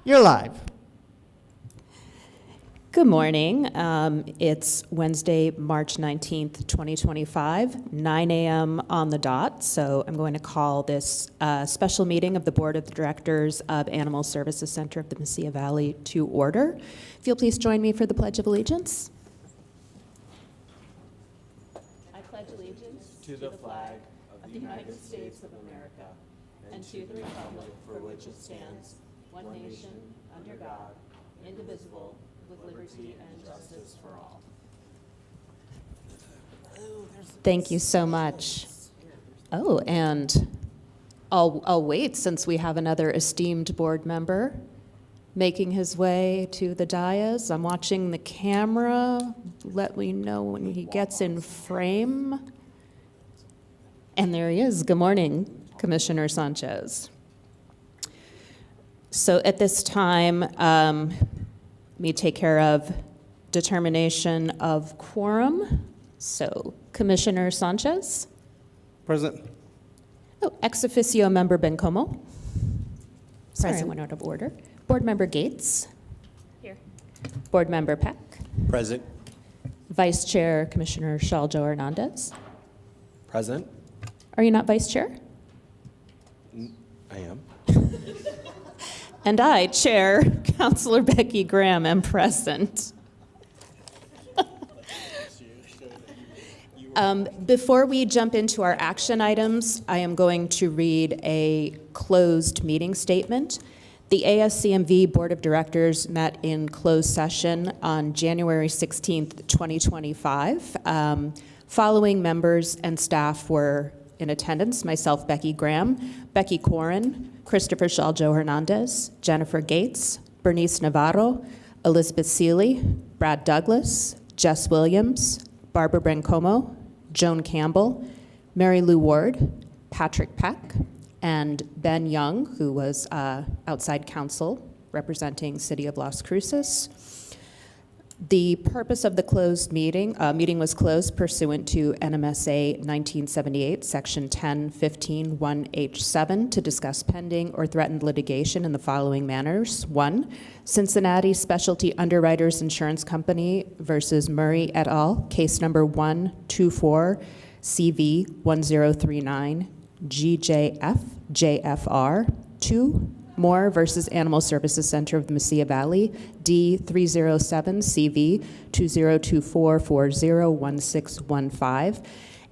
You're live. Good morning. It's Wednesday, March 19th, 2025, 9 a.m. on the dot. So I'm going to call this special meeting of the Board of Directors of Animal Services Center of the Mesilla Valley to order. If you'll please join me for the Pledge of Allegiance. I pledge allegiance to the flag of the United States of America and to the republic for which it stands, one nation, under God, indivisible, with liberty and justice for all. Thank you so much. Oh, and I'll wait since we have another esteemed board member making his way to the dais. I'm watching the camera. Let me know when he gets in frame. And there he is. Good morning, Commissioner Sanchez. So at this time, let me take care of determination of quorum. So, Commissioner Sanchez. Present. Oh, ex officio member Bencomo. Sorry, I Present. went out of order. Board member Gates. Here. Board member Peck. Present. Vice Chair Commissioner Shaljo Hernandez. Present. Are you not Vice Chair? I am. And I, Chair Councilor Becky Graham, am present. Before we jump into our action items, I am going to read a closed meeting statement. The ASCMV Board of Directors met in closed session on January 16th, 2025. Following members and staff were in attendance: myself, Becky Graham, Becky Corin, Christopher Shaljo Hernandez, Jennifer Gates, Bernice Navarro, Elizabeth Seeley, Brad Douglas, Jess Williams, Barbara Brancomo, Joan Campbell, Mary Lou Ward, Patrick Peck, and Ben Young, who was outside counsel representing City of Las Cruces. The purpose of the closed meeting was closed pursuant to NMSA 1978, Section 1015 1H7, to discuss pending or threatened litigation in the following manners. 1, Cincinnati Specialty Underwriters Insurance Company versus Murray et al., case number 124 CV 1039 GJF JFR. 2, Moore versus Animal Services Center of the Mesilla Valley, D307 CV 2024401615,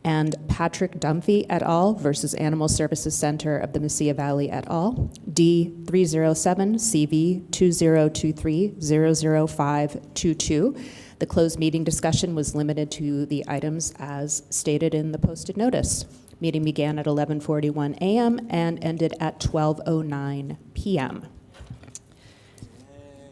and Patrick Dunphy et al. Versus Animal Services Center of the Mesilla Valley et al., D307 CV 2023000522. The closed meeting discussion was limited to the items as stated in the posted notice. Meeting began at 11:41 a.m. and ended at 12:09 p.m.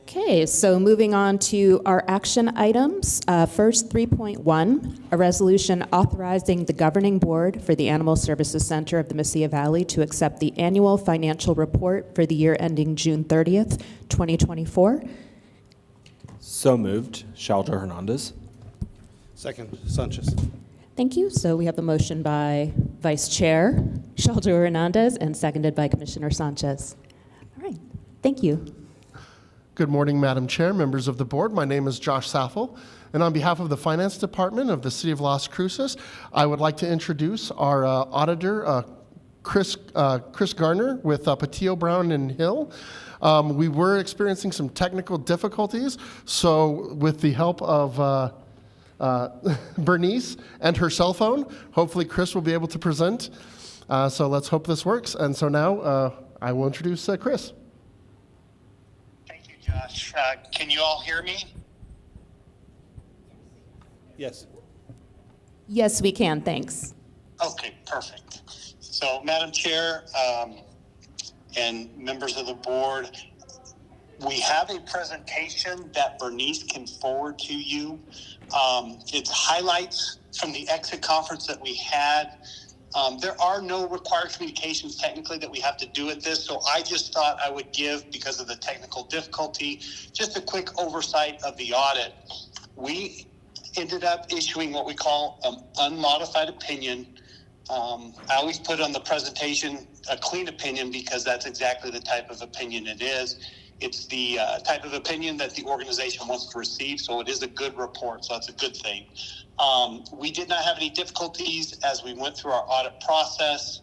Okay, so moving on to our action items. First, 3.1, a resolution authorizing the governing board for the Animal Services Center of the Mesilla Valley to accept the annual financial report for the year ending June 30th, 2024. So moved. Shaljo Hernandez. Second. Sanchez. Thank you. So we have a motion by Vice Chair Shaljo Hernandez and seconded by Commissioner Sanchez. All right. Thank you. Good morning, Madam Chair, members of the board. My name is Josh Saffel, and on behalf of the Finance Department of the City of Las Cruces, I would like to introduce our auditor, Chris Garner with Patillo, Brown and Hill. We were experiencing some technical difficulties, so with the help of Bernice and her cell phone, hopefully Chris will be able to present. So let's hope this works. And so now I will introduce Chris. Thank you, Josh. Can you all hear me? Yes. Yes, we can. Thanks. Okay, perfect. So, Madam Chair and members of the board, we have a presentation that Bernice can forward to you. It's highlights from the exit conference that we had. There are no required communications technically that we have to do at this, so I just thought I would give, because of the technical difficulty, just a quick oversight of the audit. We ended up issuing what we call an unmodified opinion. I always put on the presentation a clean opinion because that's exactly the type of opinion it is. It's the type of opinion that the organization wants to receive, so it is a good report, so that's a good thing. We did not have any difficulties as we went through our audit process.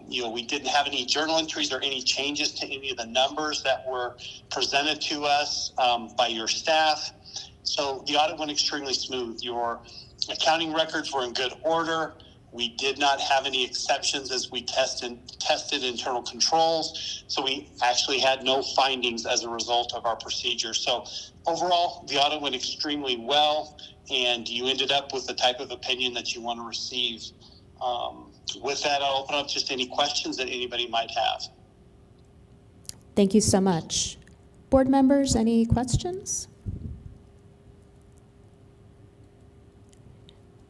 We didn't have any journal entries or any changes to any of the numbers that were presented to us by your staff. So the audit went extremely smooth. Your accounting records were in good order. We did not have any exceptions as we tested internal controls. So we actually had no findings as a result of our procedure. So overall, the audit went extremely well, and you ended up with the type of opinion that you want to receive. With that, I'll open up just any questions that anybody might have. Thank you so much. Board members, any questions?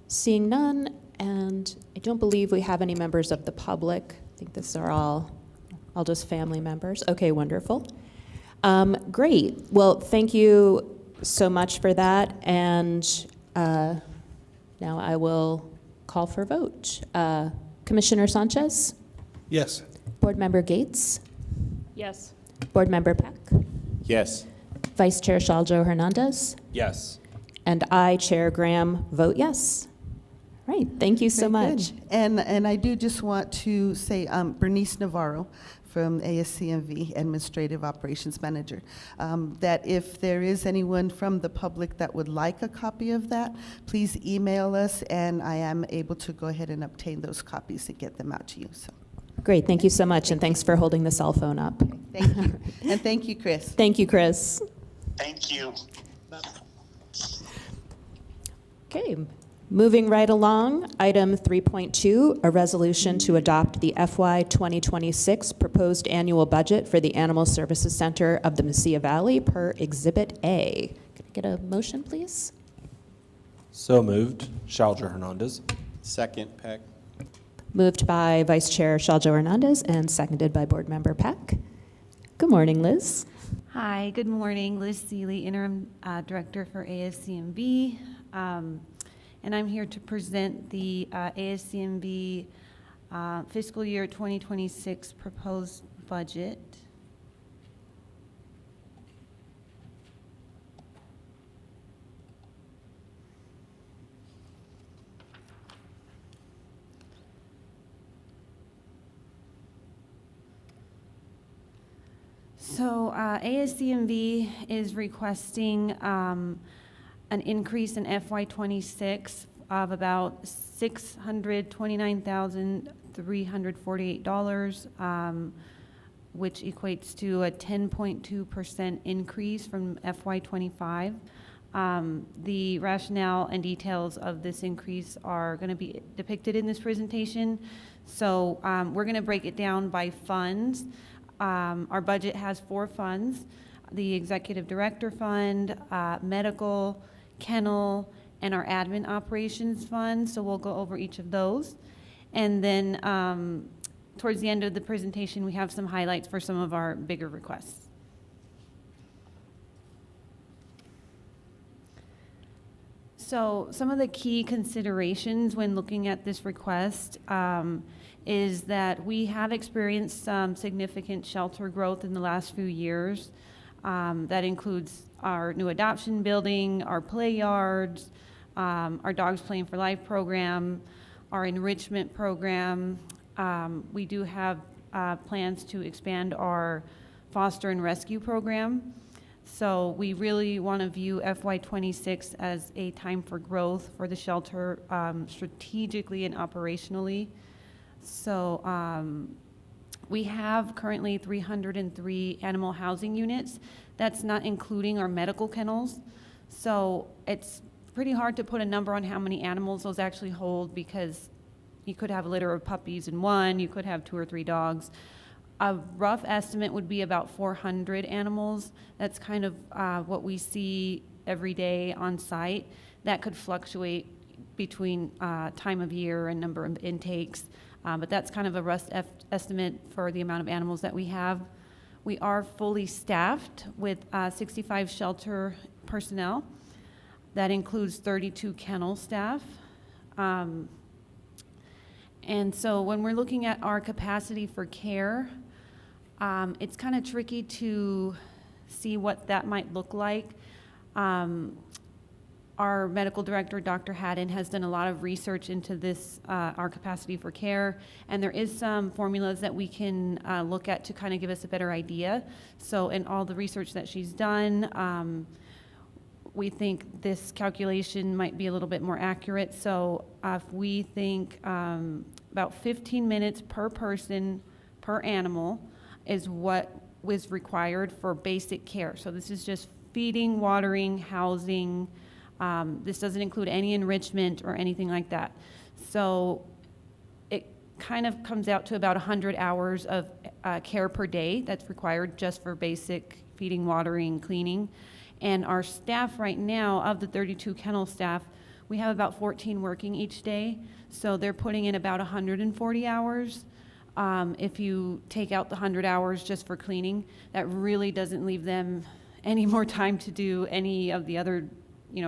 Seeing none, and I don't believe we have any members of the public. I think this are all just family members. Okay, wonderful. Great. Well, thank you so much for that. And now I will call for vote. Commissioner Sanchez? Yes. Board Member Gates? Yes. Board Member Peck? Yes. Vice Chair Shaljo Hernandez? Yes. And I, Chair Graham, vote yes. Right, thank you so Very much. good. And I do just want to say, Bernice Navarro from ASCMV, Administrative Operations Manager, that if there is anyone from the public that would like a copy of that, please email us, and I am able to go ahead and obtain those copies and get them out to you. So, Great, thank you so much, and thanks for holding the cell phone up. thank you. And thank you, Chris. Thank you, Chris. Thank you. Okay, moving right along, item 3.2, a resolution to adopt the FY 2026 proposed annual budget for the Animal Services Center of the Mesilla Valley per Exhibit A. Can I get a motion, please? So moved. Shalger Hernandez. Second, Peck. Moved by Vice Chair Shaljo Hernandez and seconded by Board Member Peck. Good morning, Liz. Hi, good morning. Liz Seeley, Interim Director for ASCMV. And I'm here to present the ASCMV fiscal year 2026 proposed budget. So ASCMV is requesting an increase in FY '26 of about $629,348, which equates to a 10.2% increase from FY '25. The rationale and details of this increase are going to be depicted in this presentation. So we're going to break it down by funds. Our budget has 4 funds: the Executive Director Fund, Medical, Kennel, and our Admin Operations Fund. So we'll go over each of those. And then towards the end of the presentation, we have some highlights for some of our bigger requests. So some of the key considerations when looking at this request is that we have experienced some significant shelter growth in the last few years. That includes our new adoption building, our play yards, our Dogs Playing for Life program, our enrichment program. We do have plans to expand our foster and rescue program. So we really want to view FY '26 as a time for growth for the shelter, strategically and operationally. So we have currently 303 animal housing units. That's not including our medical kennels. So it's pretty hard to put a number on how many animals those actually hold, because you could have a litter of puppies in one, you could have 2 or 3 dogs. A rough estimate would be about 400 animals. That's kind of what we see every day on site. That could fluctuate between time of year and number of intakes. But that's kind of a rough estimate for the amount of animals that we have. We are fully staffed with 65 shelter personnel. That includes 32 kennel staff. And so when we're looking at our capacity for care, it's kind of tricky to see what that might look like. Our medical director, Dr. Haddon, has done a lot of research into this, our capacity for care, and there is some formulas that we can look at to kind of give us a better idea. So in all the research that she's done, we think this calculation might be a little bit more accurate. So if we think about 15 minutes per person per animal is what was required for basic care. So this is just feeding, watering, housing. This doesn't include any enrichment or anything like that. So it kind of comes out to about 100 hours of care per day that's required just for basic feeding, watering, cleaning. And our staff right now, of the 32 kennel staff, we have about 14 working each day. So they're putting in about 140 hours. If you take out the 100 hours just for cleaning, that really doesn't leave them any more time to do any of the other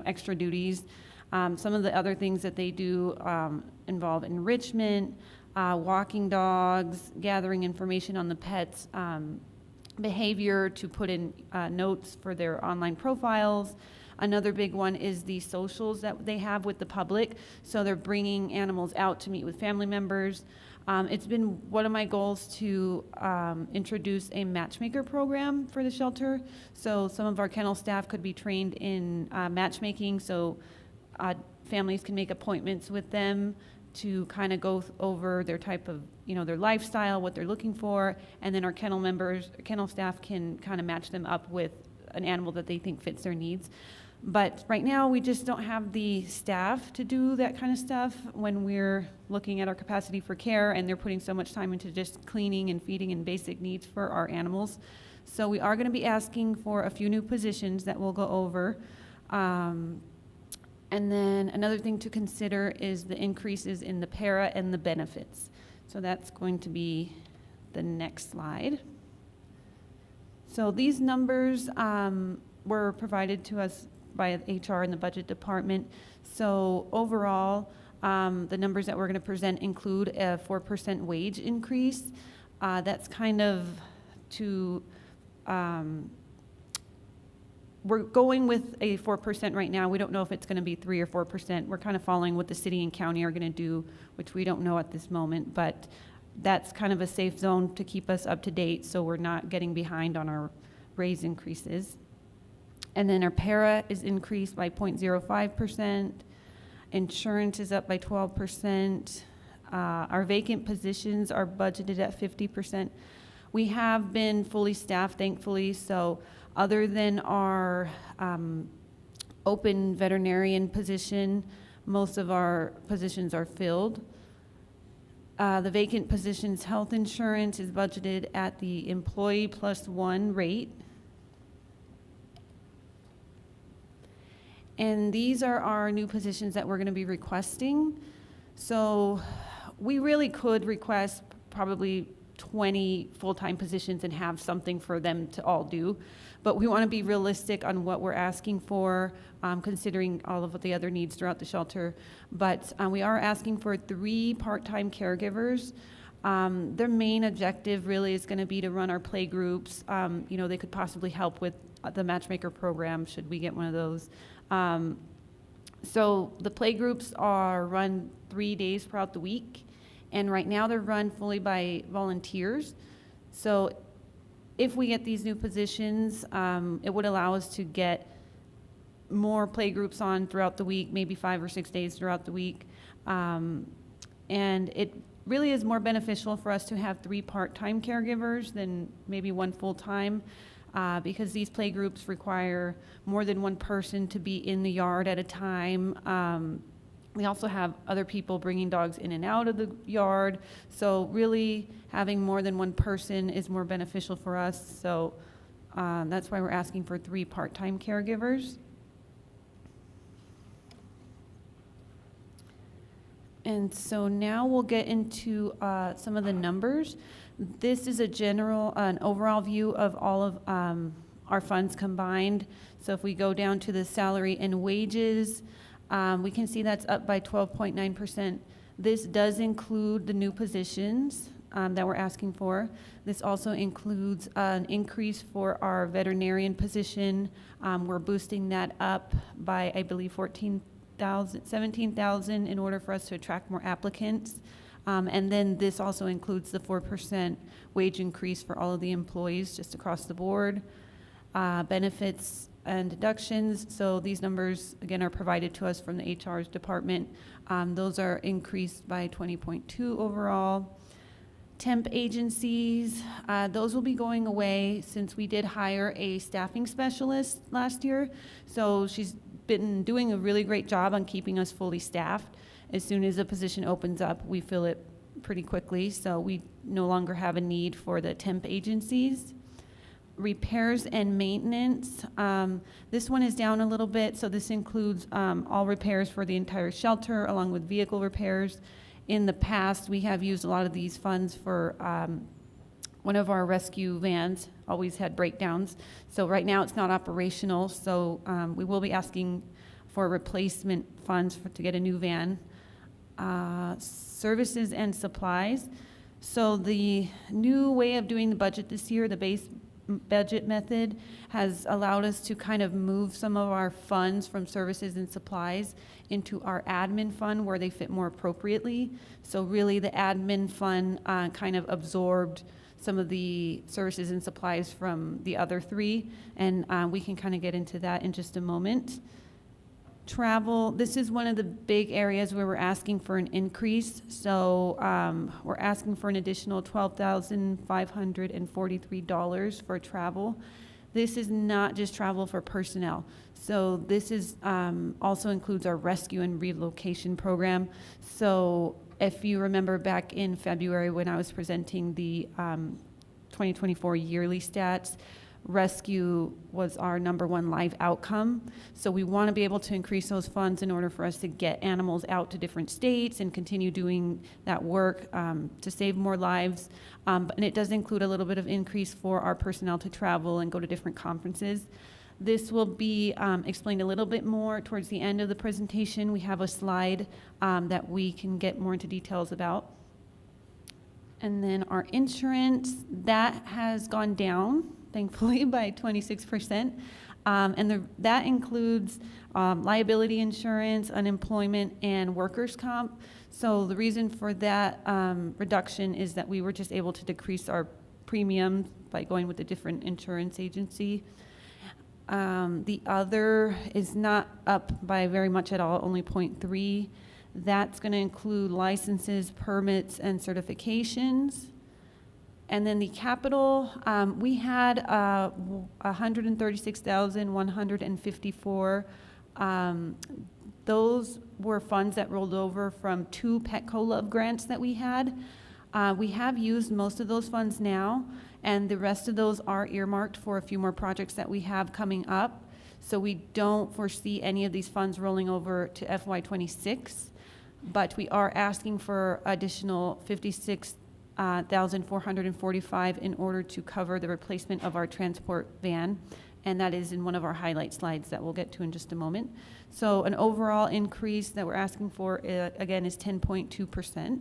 extra duties. Some of the other things that they do involve enrichment, walking dogs, gathering information on the pets' behavior to put in notes for their online profiles. Another big one is the socials that they have with the public. So they're bringing animals out to meet with family members. It's been one of my goals to introduce a matchmaker program for the shelter. So some of our kennel staff could be trained in matchmaking, so families can make appointments with them to kind of go over their type of, their lifestyle, what they're looking for, and then our kennel staff can kind of match them up with an animal that they think fits their needs. But right now, we just don't have the staff to do that kind of stuff when we're looking at our capacity for care, and they're putting so much time into just cleaning and feeding and basic needs for our animals. So we are going to be asking for a few new positions that we'll go over. And then another thing to consider is the increases in the para and the benefits. So that's going to be the next slide. So these numbers were provided to us by HR and the budget department. So overall, the numbers that we're going to present include a 4% wage increase. That's kind of to, we're going with a 4% right now. We don't know if it's going to be 3 or 4%. We're kind of following what the city and county are going to do, which we don't know at this moment, but that's kind of a safe zone to keep us up to date so we're not getting behind on our raise increases. And then our para is increased by 0.05%. Insurance is up by 12%. Our vacant positions are budgeted at 50%. We have been fully staffed, thankfully, so other than our open veterinarian position, most of our positions are filled. The vacant positions health insurance is budgeted at the employee +1 rate. And these are our new positions that we're going to be requesting. So we really could request probably 20 full-time positions and have something for them to all do. But we want to be realistic on what we're asking for, considering all of the other needs throughout the shelter. But we are asking for 3 part-time caregivers. Their main objective really is going to be to run our play groups. They could possibly help with the matchmaker program should we get one of those. So the play groups are run 3 days throughout the week, and right now they're run fully by volunteers. So if we get these new positions, it would allow us to get more play groups on throughout the week, maybe 5 or 6 days throughout the week. And it really is more beneficial for us to have 3 part-time caregivers than maybe 1 full-time. Because these play groups require more than 1 person to be in the yard at a time. We also have other people bringing dogs in and out of the yard. So really having more than 1 person is more beneficial for us. So that's why we're asking for 3 part-time caregivers. And so now we'll get into some of the numbers. This is an overall view of all of our funds combined. So if we go down to the salary and wages, we can see that's up by 12.9%. This does include the new positions. that we're asking for. This also includes an increase for our veterinarian position. We're boosting that up by, I believe, 17,000 in order for us to attract more applicants. And then this also includes the 4% wage increase for all of the employees just across the board. Benefits and deductions. So these numbers, again, are provided to us from the HR's department. Those are increased by 20.2 overall. Temp agencies, those will be going away since we did hire a staffing specialist last year. So she's been doing a really great job on keeping us fully staffed. As soon as a position opens up, we fill it pretty quickly. So we no longer have a need for the temp agencies. Repairs and maintenance. This one is down a little bit, so this includes all repairs for the entire shelter along with vehicle repairs. In the past, we have used a lot of these funds for one of our rescue vans always had breakdowns. So right now it's not operational, so we will be asking for replacement funds to get a new van. Services and supplies. So the new way of doing the budget this year, the base budget method, has allowed us to kind of move some of our funds from services and supplies into our admin fund where they fit more appropriately. So really the admin fund kind of absorbed some of the services and supplies from the other three, and we can kind of get into that in just a moment. Travel, this is one of the big areas where we're asking for an increase. So we're asking for an additional $12,543 for travel. This is not just travel for personnel. So this is also includes our rescue and relocation program. So if you remember back in February when I was presenting the 2024 yearly stats, rescue was our #1 live outcome. So we want to be able to increase those funds in order for us to get animals out to different states and continue doing that work to save more lives. And it does include a little bit of increase for our personnel to travel and go to different conferences. This will be explained a little bit more towards the end of the presentation. We have a slide that we can get more into details about. And then our insurance, that has gone down, thankfully, by 26%. That includes liability insurance, unemployment, and workers' comp. So the reason for that reduction is that we were just able to decrease our premium by going with a different insurance agency. The other is not up by very much at all, only 0.3. That's going to include licenses, permits, and certifications. And then the capital, we had 136,154. Those were funds that rolled over from 2 Petco Love grants that we had. We have used most of those funds now, and the rest of those are earmarked for a few more projects that we have coming up. So we don't foresee any of these funds rolling over to FY26, but we are asking for additional $56,445 in order to cover the replacement of our transport van, and that is in one of our highlight slides that we'll get to in just a moment. So an overall increase that we're asking for, again, is 10.2%.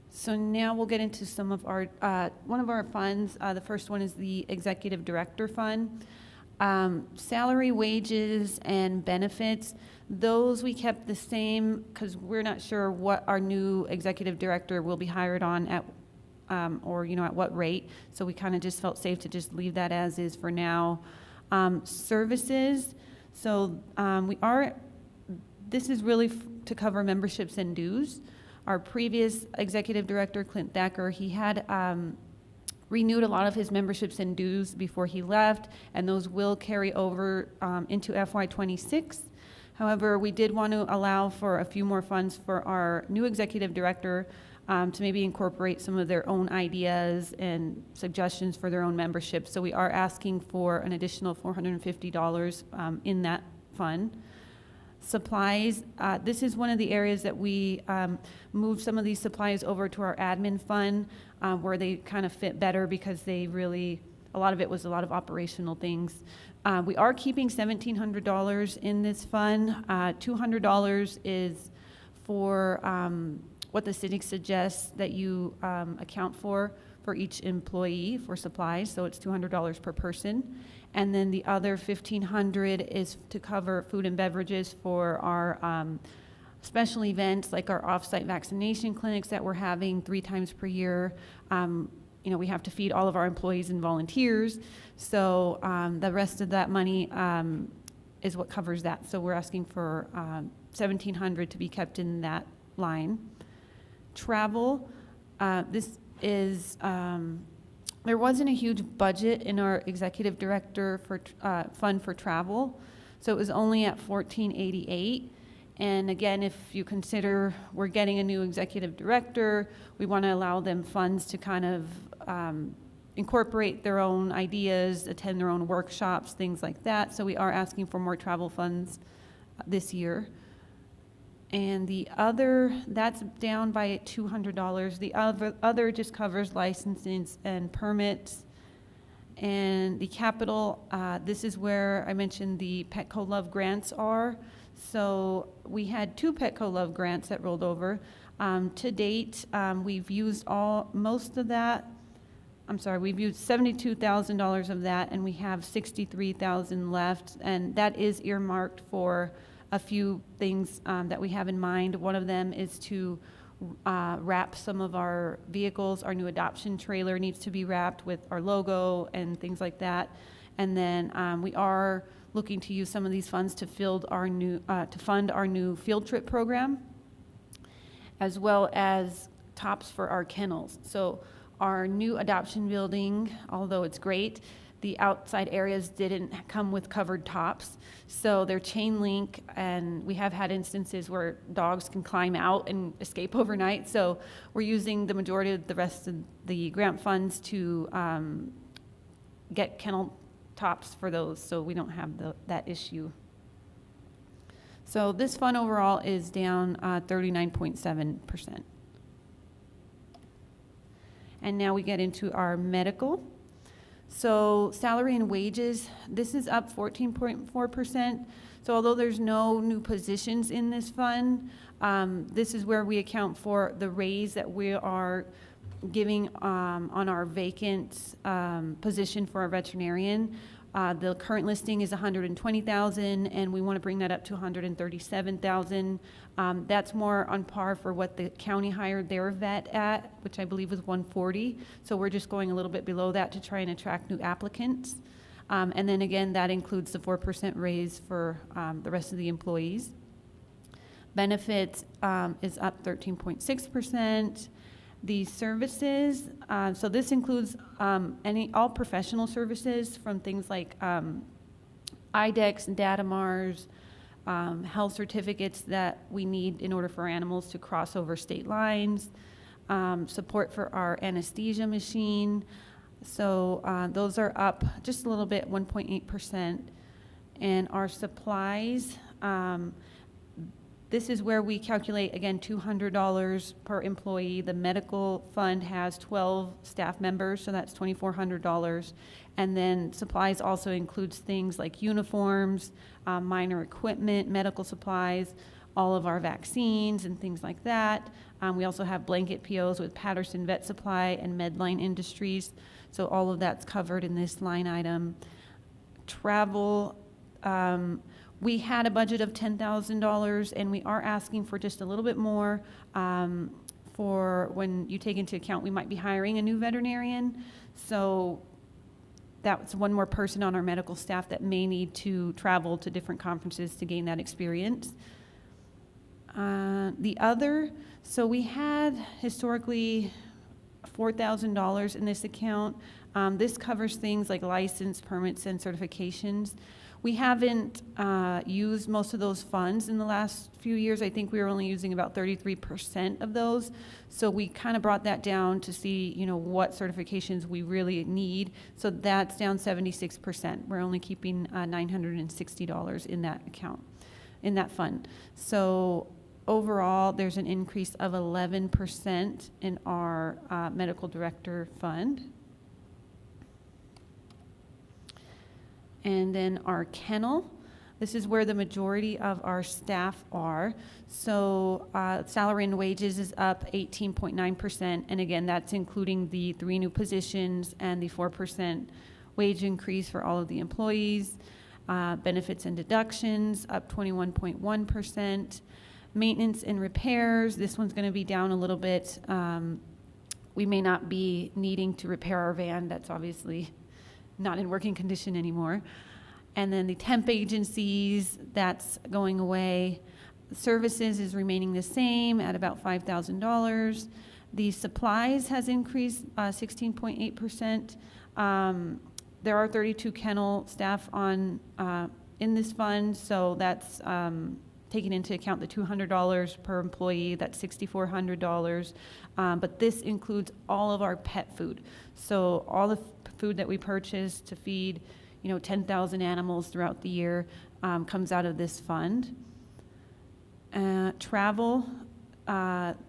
So now we'll get into some of our, one of our funds. The first one is the Executive Director Fund. Salary, wages, and benefits, those we kept the same because we're not sure what our new executive director will be hired on at, or at what rate. So we kind of just felt safe to just leave that as is for now. Services, so this is really to cover memberships and dues. Our previous executive director, Clint Thacker, he had renewed a lot of his memberships and dues before he left, and those will carry over into FY26. However, we did want to allow for a few more funds for our new executive director to maybe incorporate some of their own ideas and suggestions for their own membership. So we are asking for an additional $450 in that fund. Supplies, this is one of the areas that we moved some of these supplies over to our admin fund where they kind of fit better because they really, a lot of it was a lot of operational things. We are keeping $1,700 in this fund. $200 is for what the city suggests that you account for each employee for supplies, so it's $200 per person. And then the other $1,500 is to cover food and beverages for our special events, like our off-site vaccination clinics that we're having 3 times per year. You know, we have to feed all of our employees and volunteers, so the rest of that money is what covers that. So we're asking for $1,700 to be kept in that line. Travel, this is, there wasn't a huge budget in our executive director for fund for travel, so it was only at $1,488. And again, if you consider we're getting a new executive director, we want to allow them funds to kind of incorporate their own ideas, attend their own workshops, things like that. So we are asking for more travel funds this year. And the other, that's down by $200. The other just covers licenses and permits. And the capital, this is where I mentioned the Petco Love grants are. So we had 2 Petco Love grants that rolled over. To date, we've used most of that. I'm sorry, we've used $72,000 of that, and we have $63,000 left, and that is earmarked for a few things that we have in mind. One of them is to wrap some of our vehicles. Our new adoption trailer needs to be wrapped with our logo and things like that. And then we are looking to use some of these funds to fund our new field trip program, as well as tops for our kennels. So our new adoption building, although it's great, the outside areas didn't come with covered tops, so they're chain link, and we have had instances where dogs can climb out and escape overnight. So we're using the majority of the rest of the grant funds to get kennel tops for those, so we don't have that issue. So this fund overall is down 39.7%. And now we get into our medical. So salary and wages, this is up 14.4%. So although there's no new positions in this fund, this is where we account for the raise that we are giving on our vacant position for our veterinarian. The current listing is $120,000, and we want to bring that up to $137,000. That's more on par for what the county hired their vet at, which I believe was $140,000. So we're just going a little bit below that to try and attract new applicants. And then again, that includes the 4% raise for the rest of the employees. Benefits is up 13.6%. The services, so this includes all professional services, from things like IDEX and Datamars, health certificates that we need in order for animals to cross over state lines, support for our anesthesia machine. So those are up just a little bit, 1.8%. And our supplies, this is where we calculate, again, $200 per employee. The medical fund has 12 staff members, so that's $2,400. And then supplies also includes things like uniforms, minor equipment, medical supplies, all of our vaccines and things like that. We also have blanket POs with Patterson Vet Supply and Medline Industries. So all of that's covered in this line item. Travel, we had a budget of $10,000, and we are asking for just a little bit more for when you take into account we might be hiring a new veterinarian. So that's one more person on our medical staff that may need to travel to different conferences to gain that experience. The other, so we had historically $4,000 in this account. This covers things like license, permits, and certifications. We haven't used most of those funds in the last few years. I think we were only using about 33% of those. So we kind of brought that down to see, what certifications we really need. So that's down 76%. We're only keeping $960 in that account, in that fund. So overall, there's an increase of 11% in our medical director fund. And then our kennel, This is where the majority of our staff are. So salary and wages is up 18.9%. And again, that's including the 3 new positions and the 4% wage increase for all of the employees. Benefits and deductions up 21.1%. Maintenance and repairs, this one's going to be down a little bit. We may not be needing to repair our van. That's obviously not in working condition anymore. And then the temp agencies, that's going away. Services is remaining the same at about $5,000. The supplies has increased 16.8%. There are 32 kennel staff on in this fund, so that's taking into account the $200 per employee, that's $6,400. But this includes all of our pet food. So all the food that we purchase to feed, 10,000 animals throughout the year comes out of this fund. Travel.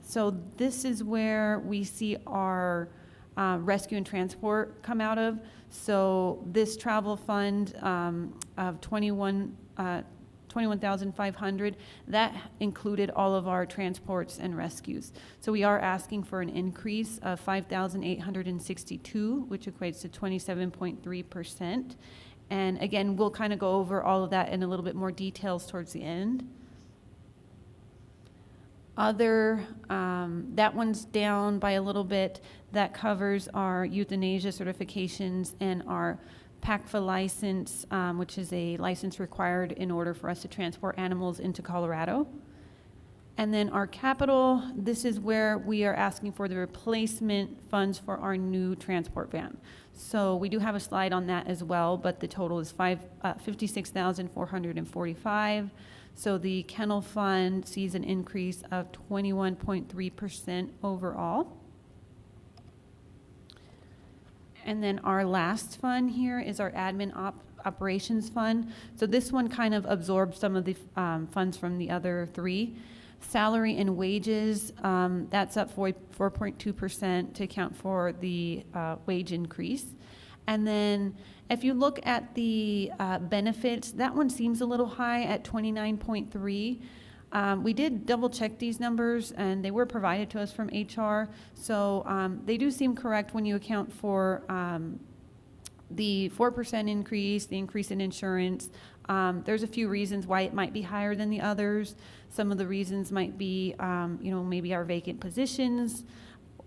So this is where we see our rescue and transport come out of. So this travel fund of $21,500, that included all of our transports and rescues. So we are asking for an increase of $5,862, which equates to 27.3%. And again, we'll kind of go over all of that in a little bit more details towards the end. Other, that one's down by a little bit. That covers our euthanasia certifications and our PACFA license, which is a license required in order for us to transport animals into Colorado. And then our capital, this is where we are asking for the replacement funds for our new transport van. So we do have a slide on that as well, but the total is $56,445. So the kennel fund sees an increase of 21.3% overall. And then our last fund here is our admin operations fund. So this one kind of absorbs some of the funds from the other 3. Salary and wages, that's up 4.2% to account for the wage increase. And then if you look at the benefits, that one seems a little high at 29.3. We did double check these numbers and they were provided to us from HR. So they do seem correct when you account for the 4% increase, the increase in insurance. There's a few reasons why it might be higher than the others. Some of the reasons might be, maybe our vacant positions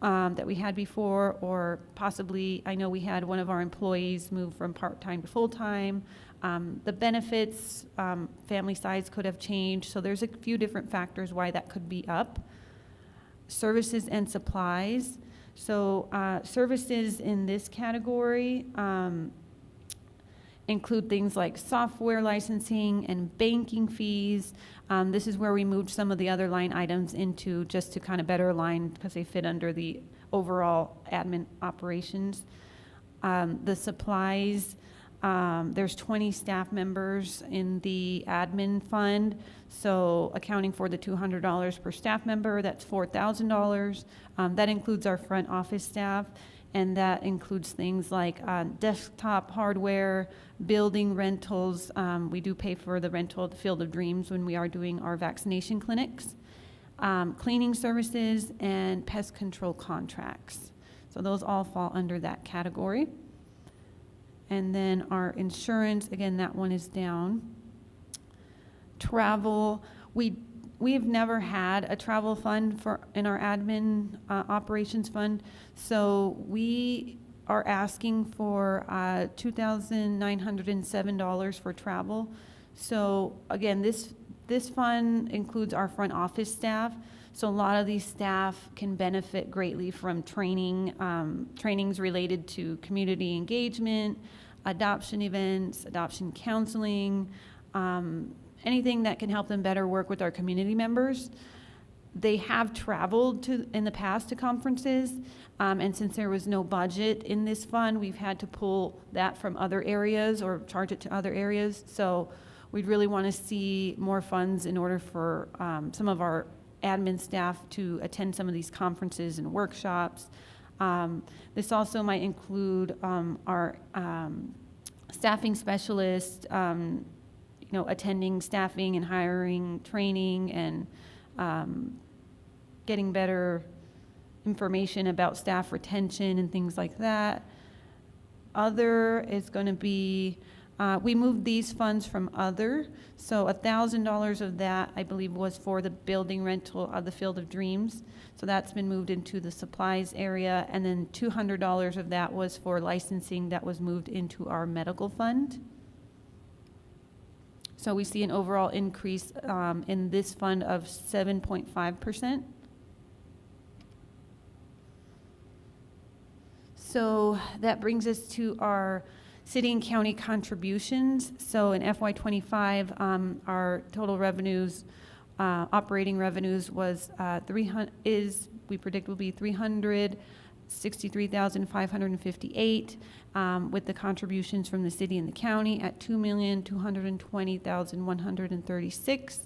that we had before, or possibly, I know we had one of our employees move from part-time to full-time. The benefits, family size could have changed. So there's a few different factors why that could be up. Services and supplies. So services in this category include things like software licensing and banking fees. This is where we moved some of the other line items into just to kind of better align because they fit under the overall admin operations. The supplies, there's 20 staff members in the admin fund. So accounting for the $200 per staff member, that's $4,000. That includes our front office staff. And that includes things like desktop hardware, building rentals. We do pay for the rental at the Field of Dreams when we are doing our vaccination clinics, cleaning services, and pest control contracts. So those all fall under that category. And then our insurance, again, that one is down. Travel, we have never had a travel fund in our admin operations fund, so we are asking for $2,907 for travel. So again, this fund includes our front office staff. So a lot of these staff can benefit greatly from trainings related to community engagement, adoption events, adoption counseling, anything that can help them better work with our community members. They have traveled in the past to conferences, and since there was no budget in this fund, we've had to pull that from other areas or charge it to other areas. So we'd really want to see more funds in order for some of our admin staff to attend some of these conferences and workshops. This also might include our staffing specialist, attending staffing and hiring, training, and getting better information about staff retention and things like that. Other is going to be, we moved these funds from other, so $1,000 of that, I believe, was for the building rental of the Field of Dreams. So that's been moved into the supplies area, and then $200 of that was for licensing that was moved into our medical fund. So we see an overall increase in this fund of 7.5%. So that brings us to our city and county contributions. So in FY25, our total revenues, operating revenues was we predict will be $363,558, with the contributions from the city and the county at $2,220,136.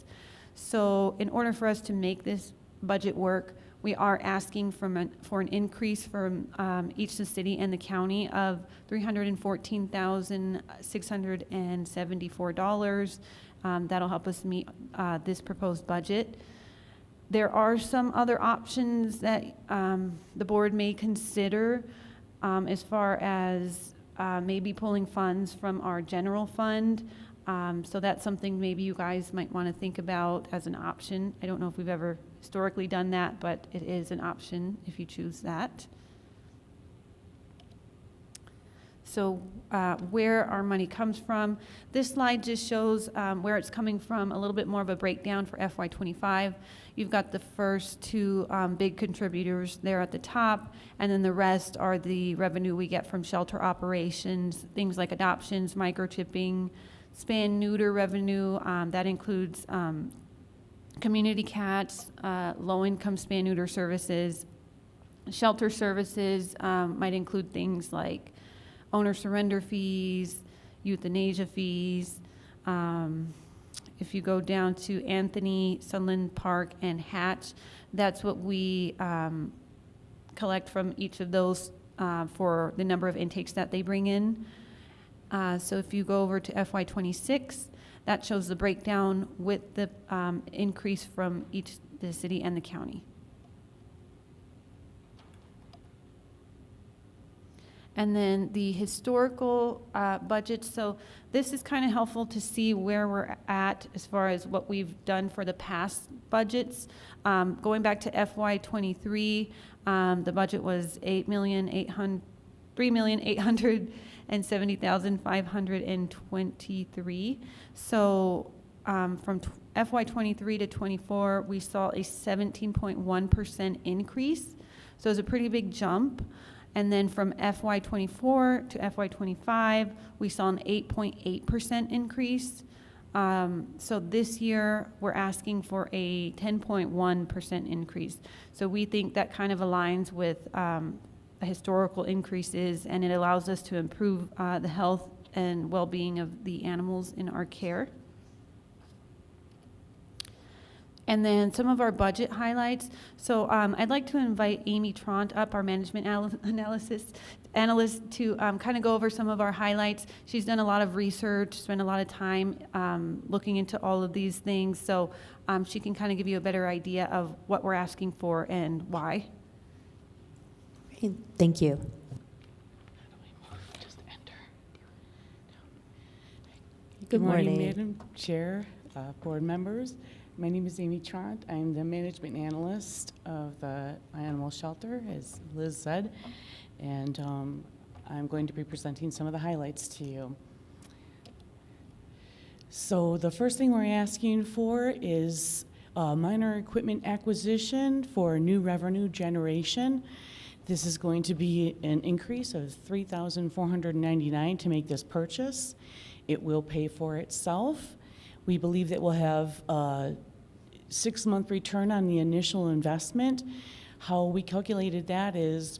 So in order for us to make this budget work, we are asking for an increase from each the city and the county of $314,674. That'll help us meet this proposed budget. There are some other options that the board may consider as far as maybe pulling funds from our general fund. So that's something maybe you guys might want to think about as an option. I don't know if we've ever historically done that, but it is an option if you choose that. So where our money comes from. This slide just shows where it's coming from, a little bit more of a breakdown for FY25. You've got the first two big contributors there at the top, and then the rest are the revenue we get from shelter operations, things like adoptions, microchipping, spay and neuter revenue. That includes community cats, low-income spay and neuter services. Shelter services might include things like owner surrender fees, euthanasia fees. If you go down to Anthony, Sunland Park, and Hatch, that's what we collect from each of those for the number of intakes that they bring in. So if you go over to FY26, that shows the breakdown with the increase from each, the city and the county. And then the historical budget. So this is kind of helpful to see where we're at as far as what we've done for the past budgets. Going back to FY23, the budget was $3,870,523. So from FY23 to 24, we saw a 17.1% increase. So it's a pretty big jump. And then from FY24 to FY25, we saw an 8.8% increase. So this year, we're asking for a 10.1% increase. So we think that kind of aligns with historical increases, and it allows us to improve the health and well-being of the animals in our care. And then some of our budget highlights. So I'd like to invite Amy Tront up, our management analyst, to kind of go over some of our highlights. She's done a lot of research, spent a lot of time looking into all of these things. So she can kind of give you a better idea of what we're asking for and why. Thank you. Good morning, morning. Madam Chair, board members. My name is Amy Tront. I'm the management analyst of the animal shelter, as Liz said, and I'm going to be presenting some of the highlights to you. So the first thing we're asking for is minor equipment acquisition for new revenue generation. This is going to be an increase of $3,499 to make this purchase. It will pay for itself. We believe that we'll have a 6-month return on the initial investment. How we calculated that is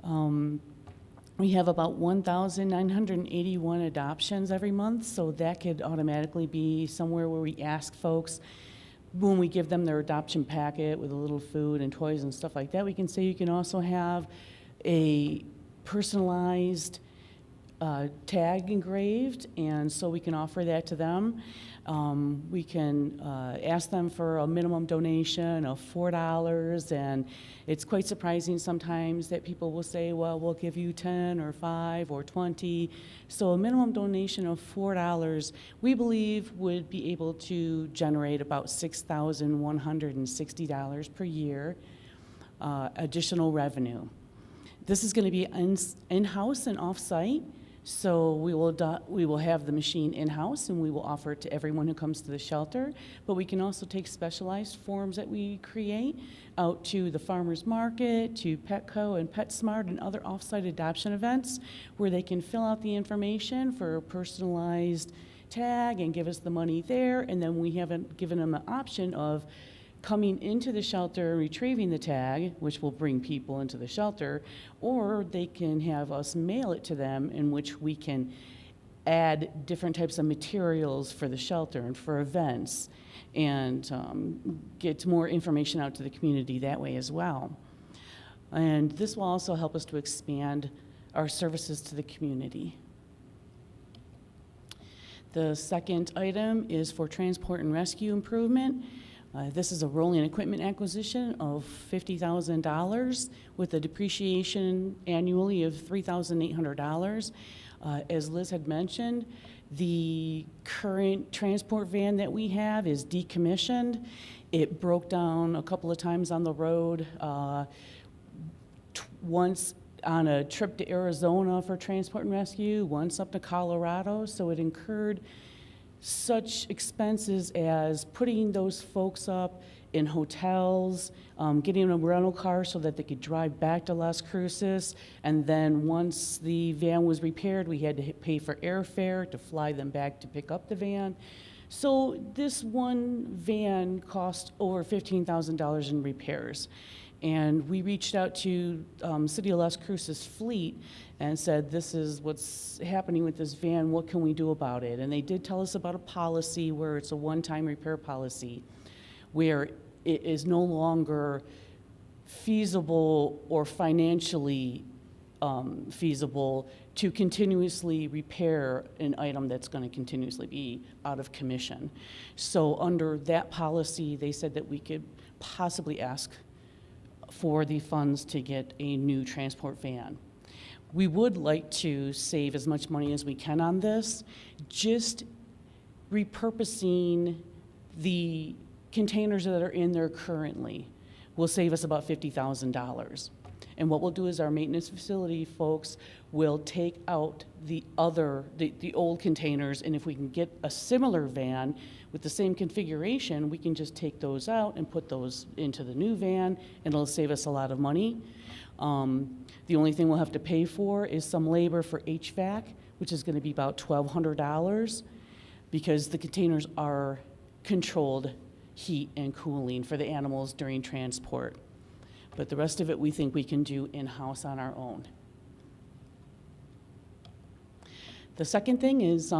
we have about 1,981 adoptions every month, so that could automatically be somewhere where we ask folks, when we give them their adoption packet with a little food and toys and stuff like that, we can say you can also have a personalized tag engraved, and so we can offer that to them. We can ask them for a minimum donation of $4, and it's quite surprising sometimes that people will say, well, we'll give you 10 or 5 or 20. So a minimum donation of $4, we believe would be able to generate about $6,160 per year additional revenue. This is going to be in-house and off-site. So we will have the machine in-house, and we will offer it to everyone who comes to the shelter. But we can also take specialized forms that we create out to the farmers market, to Petco and PetSmart and other off-site adoption events where they can fill out the information for a personalized tag and give us the money there. And then we haven't given them an option of coming into the shelter and retrieving the tag, which will bring people into the shelter, or they can have us mail it to them, in which we can add different types of materials for the shelter and for events, and get more information out to the community that way as well. And this will also help us to expand our services to the community. The second item is for transport and rescue improvement. This is a rolling equipment acquisition of $50,000 with a depreciation annually of $3,800. As Liz had mentioned, the current transport van that we have is decommissioned. It broke down a couple of times on the road, once on a trip to Arizona for transport and rescue, once up to Colorado, so it incurred such expenses as putting those folks up in hotels, getting a rental car so that they could drive back to Las Cruces, and then once the van was repaired, we had to pay for airfare to fly them back to pick up the van. So this one van cost over $15,000 in repairs. And we reached out to City of Las Cruces fleet and said, this is what's happening with this van, what can we do about it? And they did tell us about a policy where it's a one-time repair policy, where it is no longer feasible or financially feasible to continuously repair an item that's going to continuously be out of commission. So under that policy, they said that we could possibly ask for the funds to get a new transport van. We would like to save as much money as we can on this. Just repurposing the containers that are in there currently will save us about $50,000. And what we'll do is our maintenance facility folks will take out the old containers, and if we can get a similar van with the same configuration, we can just take those out and put those into the new van, and it'll save us a lot of money. The only thing we'll have to pay for is some labor for HVAC, which is going to be about $1,200, because the containers are controlled heat and cooling for the animals during transport. But the rest of it we think we can do in-house on our own. The second thing is,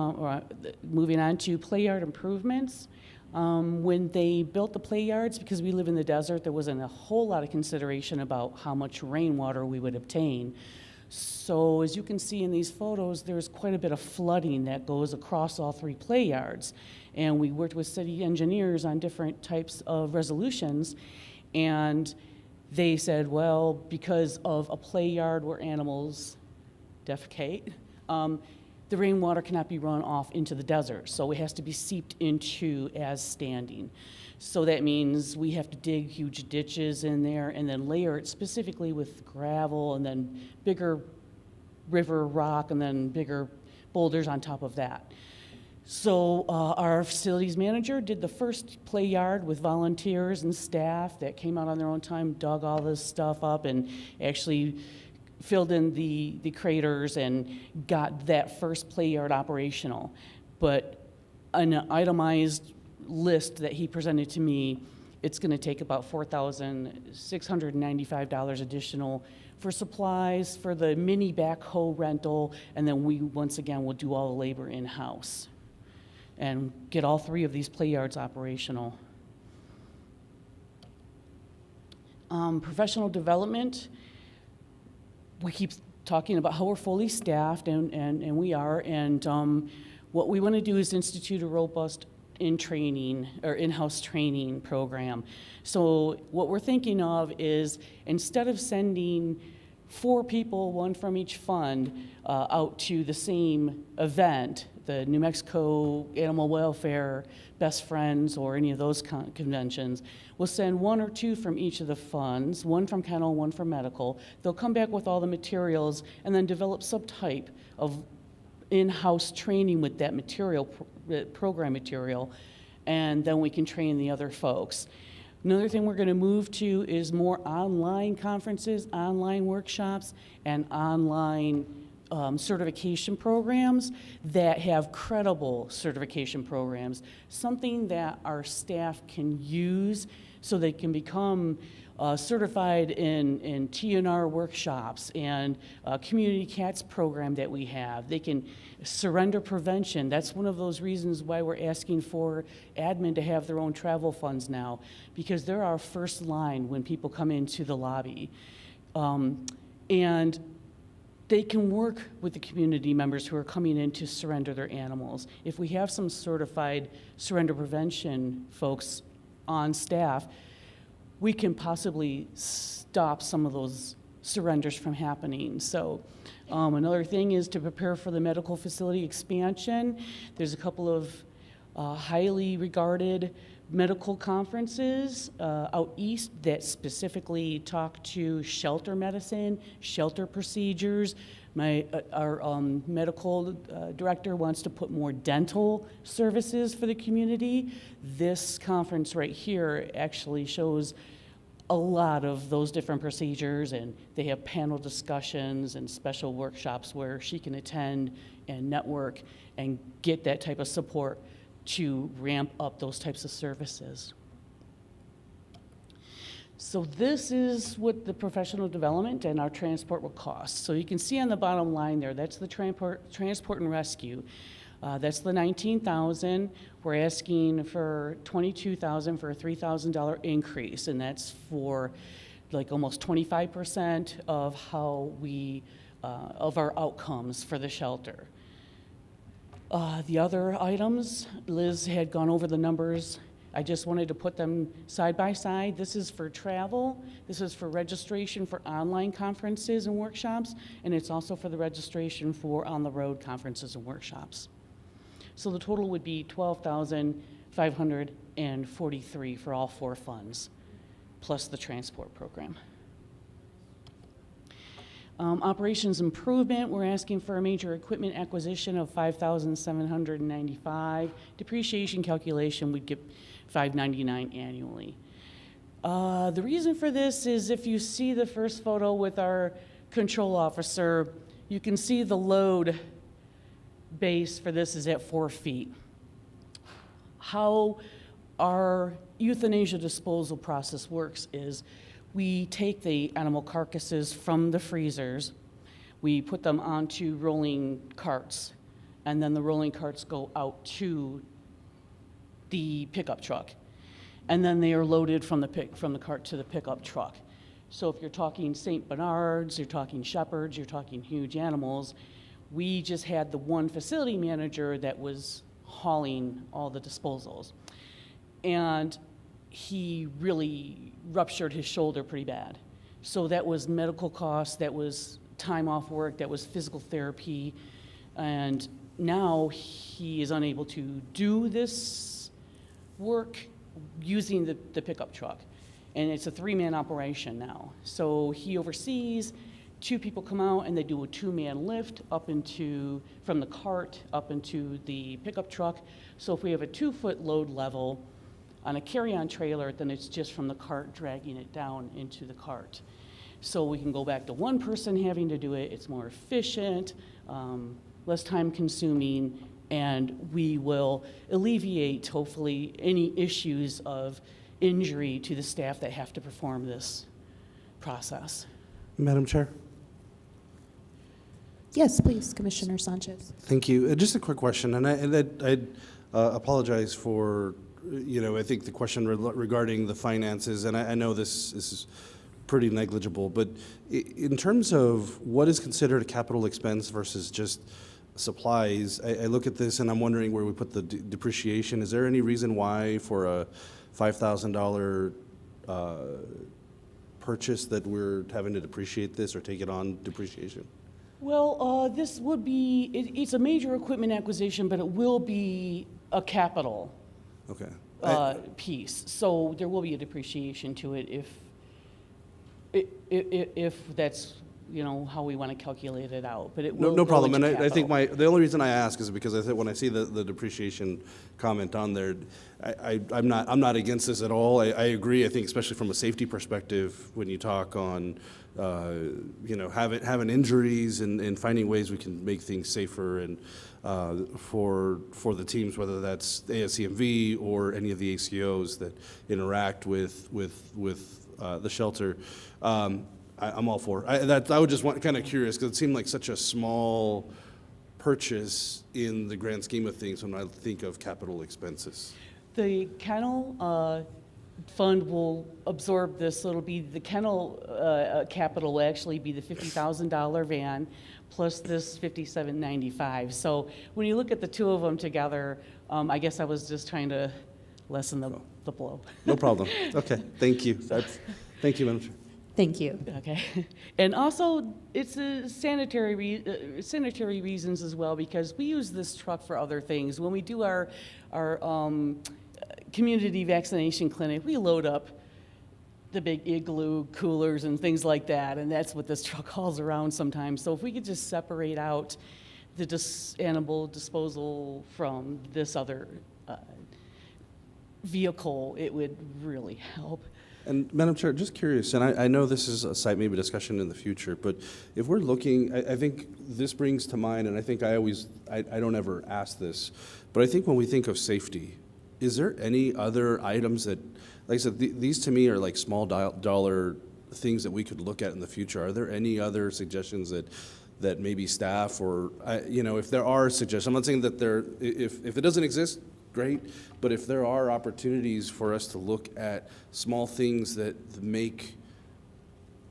moving on to play yard improvements. When they built the play yards, because we live in the desert, there wasn't a whole lot of consideration about how much rainwater we would obtain. So as you can see in these photos, there's quite a bit of flooding that goes across all three play yards. And we worked with city engineers on different types of resolutions, and they said, well, because of a play yard where animals defecate, the rainwater cannot be run off into the desert, so it has to be seeped into as standing. So that means we have to dig huge ditches in there and then layer it specifically with gravel and then bigger river rock and then bigger boulders on top of that. So our facilities manager did the first play yard with volunteers and staff that came out on their own time, dug all this stuff up, and actually filled in the craters and got that first play yard operational. But an itemized list that he presented to me, it's going to take about $4,695 additional for supplies, for the mini backhoe rental, and then we once again will do all the labor in-house and get all three of these play yards operational. Professional development, we keep talking about how we're fully staffed, and we are, and what we want to do is institute a robust in-house training program. So what we're thinking of is, instead of sending 4 people, 1 from each fund, out to the same event, the New Mexico Animal Welfare Best Friends or any of those conventions, we'll send 1 or 2 from each of the funds, 1 from kennel, 1 from medical. They'll come back with all the materials and then develop some type of in-house training with that material, program material, and then we can train the other folks. Another thing we're going to move to is more online conferences, online workshops, and online certification programs that have credible certification programs, something that our staff can use so they can become certified in TNR workshops and community cats program that we have. They can surrender prevention. That's one of those reasons why we're asking for admin to have their own travel funds now, because they're our first line when people come into the lobby. And they can work with the community members who are coming in to surrender their animals. If we have some certified surrender prevention folks on staff, we can possibly stop some of those surrenders from happening. So another thing is to prepare for the medical facility expansion. There's a couple of highly regarded medical conferences out east that specifically talk to shelter medicine, shelter procedures. Our medical director wants to put more dental services for the community. This conference right here actually shows a lot of those different procedures, and they have panel discussions and special workshops where she can attend and network and get that type of support to ramp up those types of services. So this is what the professional development and our transport will cost. So you can see on the bottom line there, that's the transport and rescue. That's the $19,000. We're asking for $22,000 for a $3,000 increase, and that's for like almost 25% of how we of our outcomes for the shelter. The other items, Liz had gone over the numbers. I just wanted to put them side by side. This is for travel. This is for registration for online conferences and workshops, and it's also for the registration for on-the-road conferences and workshops. So the total would be $12,543 for all 4 funds, plus the transport program. Operations improvement, we're asking for a major equipment acquisition of $5,795. Depreciation calculation, we'd get $599 annually. The reason for this is if you see the first photo with our control officer, you can see the load base for this is at 4 feet. How our euthanasia disposal process works is we take the animal carcasses from the freezers, we put them onto rolling carts, and then the rolling carts go out to the pickup truck. And then they are loaded from the cart to the pickup truck. So if you're talking St. Bernards, you're talking shepherds, you're talking huge animals, we just had the one facility manager that was hauling all the disposals. And he really ruptured his shoulder pretty bad. So that was medical costs, that was time off work, that was physical therapy. And now he is unable to do this work using the pickup truck. And it's a 3-man operation now. So he oversees, 2 people come out and they do a 2-man lift from the cart up into the pickup truck. So if we have a 2-foot load level on a carry-on trailer, then it's just from the cart dragging it down into the cart. So we can go back to 1 person having to do it. It's more efficient, less time consuming, and we will alleviate, hopefully, any issues of injury to the staff that have to perform this process. Madam Chair? Yes, please, Commissioner Sanchez. Thank you. Just a quick question, and I apologize for, I think the question regarding the finances, and I know this is pretty negligible. But in terms of what is considered a capital expense versus just supplies, I look at this and I'm wondering where we put the depreciation. Is there any reason why for a $5,000 purchase that we're having to depreciate this or take it on depreciation? Well, this would be, it's a major equipment acquisition, but it will be a capital Okay. piece. So there will be a depreciation to it if that's, you know, how we want to calculate it out. But it will No go problem. into And I think capital. the only reason I ask is because I think when I see the depreciation comment on there, I'm not against this at all. I agree. I think especially from a safety perspective, when you talk on, you know, having injuries and finding ways we can make things safer and for the teams, whether that's ASCMV or any of the ACOs that interact with the shelter. I'm all for it. I would just want kind of curious because it seemed like such a small purchase in the grand scheme of things when I think of capital expenses. The kennel fund will absorb this, so it'll be the kennel capital will actually be the $50,000 van plus this $57.95. So when you look at the two of them together, I guess I was just trying to lessen the blow. No problem. Okay, thank you. Thank you, Madam Chair. Thank you. Okay, and also it's a sanitary reasons as well, because we use this truck for other things. When we do our community vaccination clinic, we load up the big igloo coolers and things like that, and that's what this truck hauls around sometimes. So if we could just separate out the animal disposal from this other vehicle, it would really help. And Madam Chair, just curious, and I know this is a site maybe discussion in the future, but if we're looking, I think this brings to mind, and I think I don't ever ask this, but I think when we think of safety, is there any other items that, like I said, these to me are like small dollar things that we could look at in the future. Are there any other suggestions that maybe staff or, you know, if there are suggestions, I'm not saying that if it doesn't exist, great, but if there are opportunities for us to look at small things that make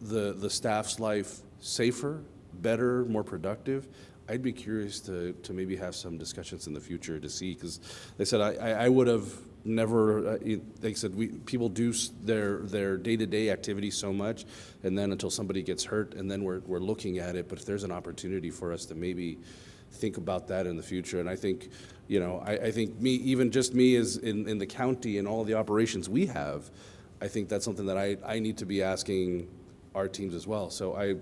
the staff's life safer, better, more productive, I'd be curious to maybe have some discussions in the future to see, because they said I would have never, they said people do their day-to-day activities so much, and then until somebody gets hurt, and then we're looking at it, but if there's an opportunity for us to maybe think about that in the future. And I think, you know, I think even just me as in the county and all the operations we have, I think that's something that I need to be asking our teams as well. So I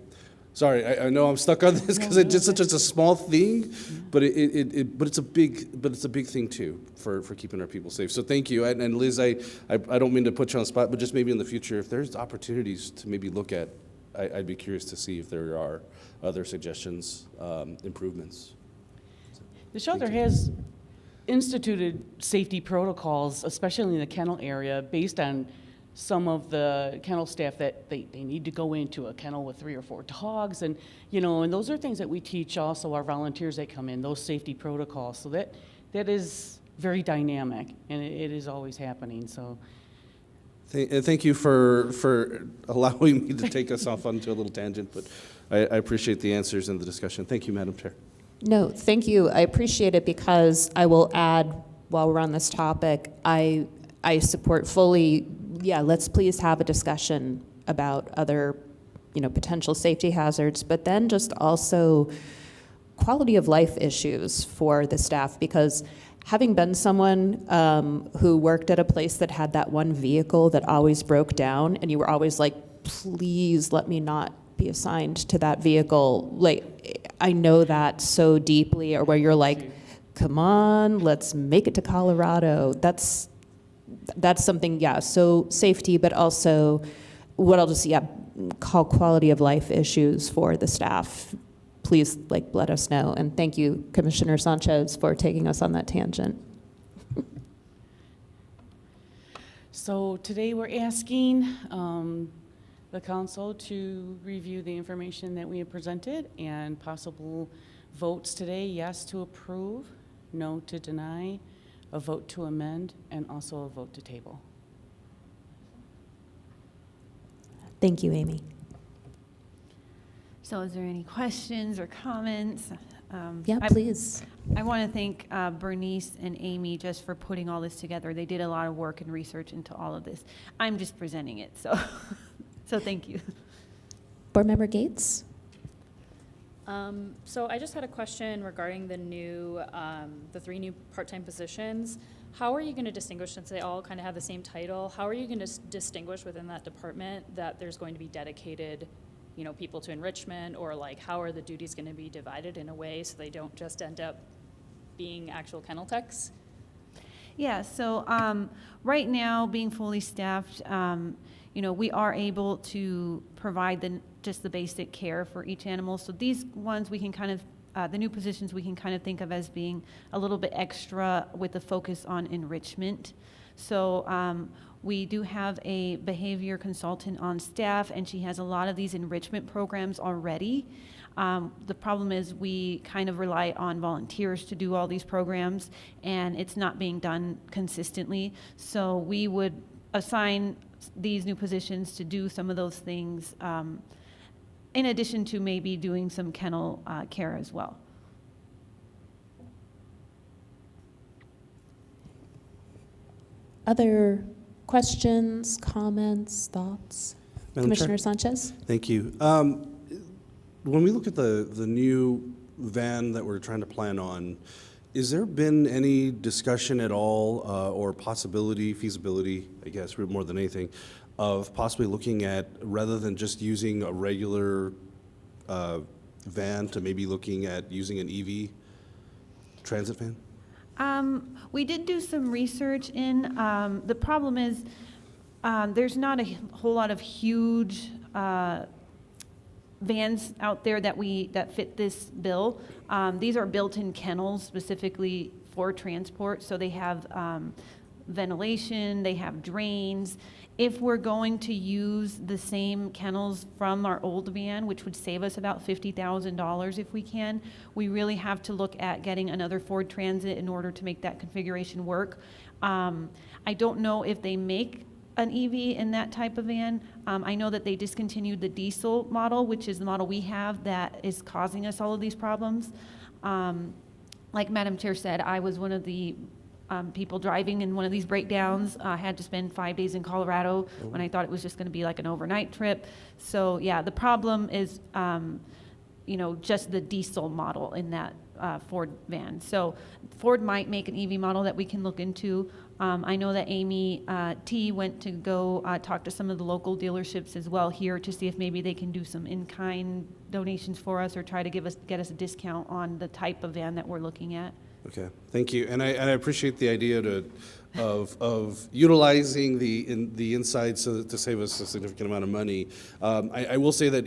know I'm stuck on this because it's just such a small thing, but it's a big thing too for keeping our people safe. So thank you. And Liz, I don't mean to put you on the spot, but just maybe in the future, if there's opportunities to maybe look at, I'd be curious to see if there are other suggestions, improvements. The shelter has instituted safety protocols, especially in the kennel area, based on some of the kennel staff that they need to go into a kennel with 3 or 4 dogs, and you know, and those are things that we teach also our volunteers that come in, those safety protocols. So that is very dynamic, and it is always happening. So Thank you for allowing me to take us off onto a little tangent, but I appreciate the answers and the discussion. Thank you, Madam Chair. No, thank you. I appreciate it, because I will add, while we're on this topic, I support fully, yeah, let's please have a discussion about other, you know, potential safety hazards, but then just also quality of life issues for the staff, because having been someone who worked at a place that had that one vehicle that always broke down, and you were always like, please let me not be assigned to that vehicle, like, I know that so deeply, or where you're like, come on, let's make it to Colorado. That's something, yeah, so safety, but also what I'll just, yeah, call quality of life issues for the staff. Please, like, let us know. And thank you, Commissioner Sanchez, for taking us on that tangent. So today we're asking the council to review the information that we have presented and possible votes today: yes to approve, no to deny, a vote to amend, and also a vote to table. Thank you, Amy. So is there any questions or comments? Yeah, I- please. I want to thank Bernice and Amy just for putting all this together. They did a lot of work and research into all of this. I'm just presenting it, so, so thank you. Board Member Gates? So I just had a question regarding the 3 new part-time positions. How are you going to distinguish, since they all kind of have the same title, how are you going to distinguish within that department that there's going to be dedicated, people to enrichment, or like how are the duties going to be divided in a way so they don't just end up being actual kennel techs? Yeah, so right now, being fully staffed, we are able to provide just the basic care for each animal. So these ones we can kind of, the new positions we can kind of think of as being a little bit extra with a focus on enrichment. So we do have a behavior consultant on staff, and she has a lot of these enrichment programs already. The problem is we kind of rely on volunteers to do all these programs, and it's not being done consistently. So we would assign these new positions to do some of those things, in addition to maybe doing some kennel care as well. Other questions, comments, thoughts? Madam Chair? Commissioner Sanchez? Thank you. When we look at the new van that we're trying to plan on, is there been any discussion at all, or possibility, feasibility, I guess, more than anything, of possibly looking at, rather than just using a regular van, to maybe looking at using an EV transit van? We did do some research in, the problem is, there's not a whole lot of huge vans out there that fit this bill. These are built-in kennels specifically for transport, so they have ventilation, they have drains. If we're going to use the same kennels from our old van, which would save us about $50,000 if we can, we really have to look at getting another Ford Transit in order to make that configuration work. I don't know if they make an EV in that type of van. I know that they discontinued the diesel model, which is the model we have that is causing us all of these problems. Like Madam Chair said, I was one of the people driving in one of these breakdowns. I had to spend 5 days in Colorado when I thought it was just going to be like an overnight trip. So yeah, the problem is, just the diesel model in that Ford van. So Ford might make an EV model that we can look into. I know that Amy T went to go talk to some of the local dealerships as well here to see if maybe they can do some in-kind donations for us or try to get us a discount on the type of van that we're looking at. Okay, thank you. And I appreciate the idea of utilizing the inside to save us a significant amount of money. I will say that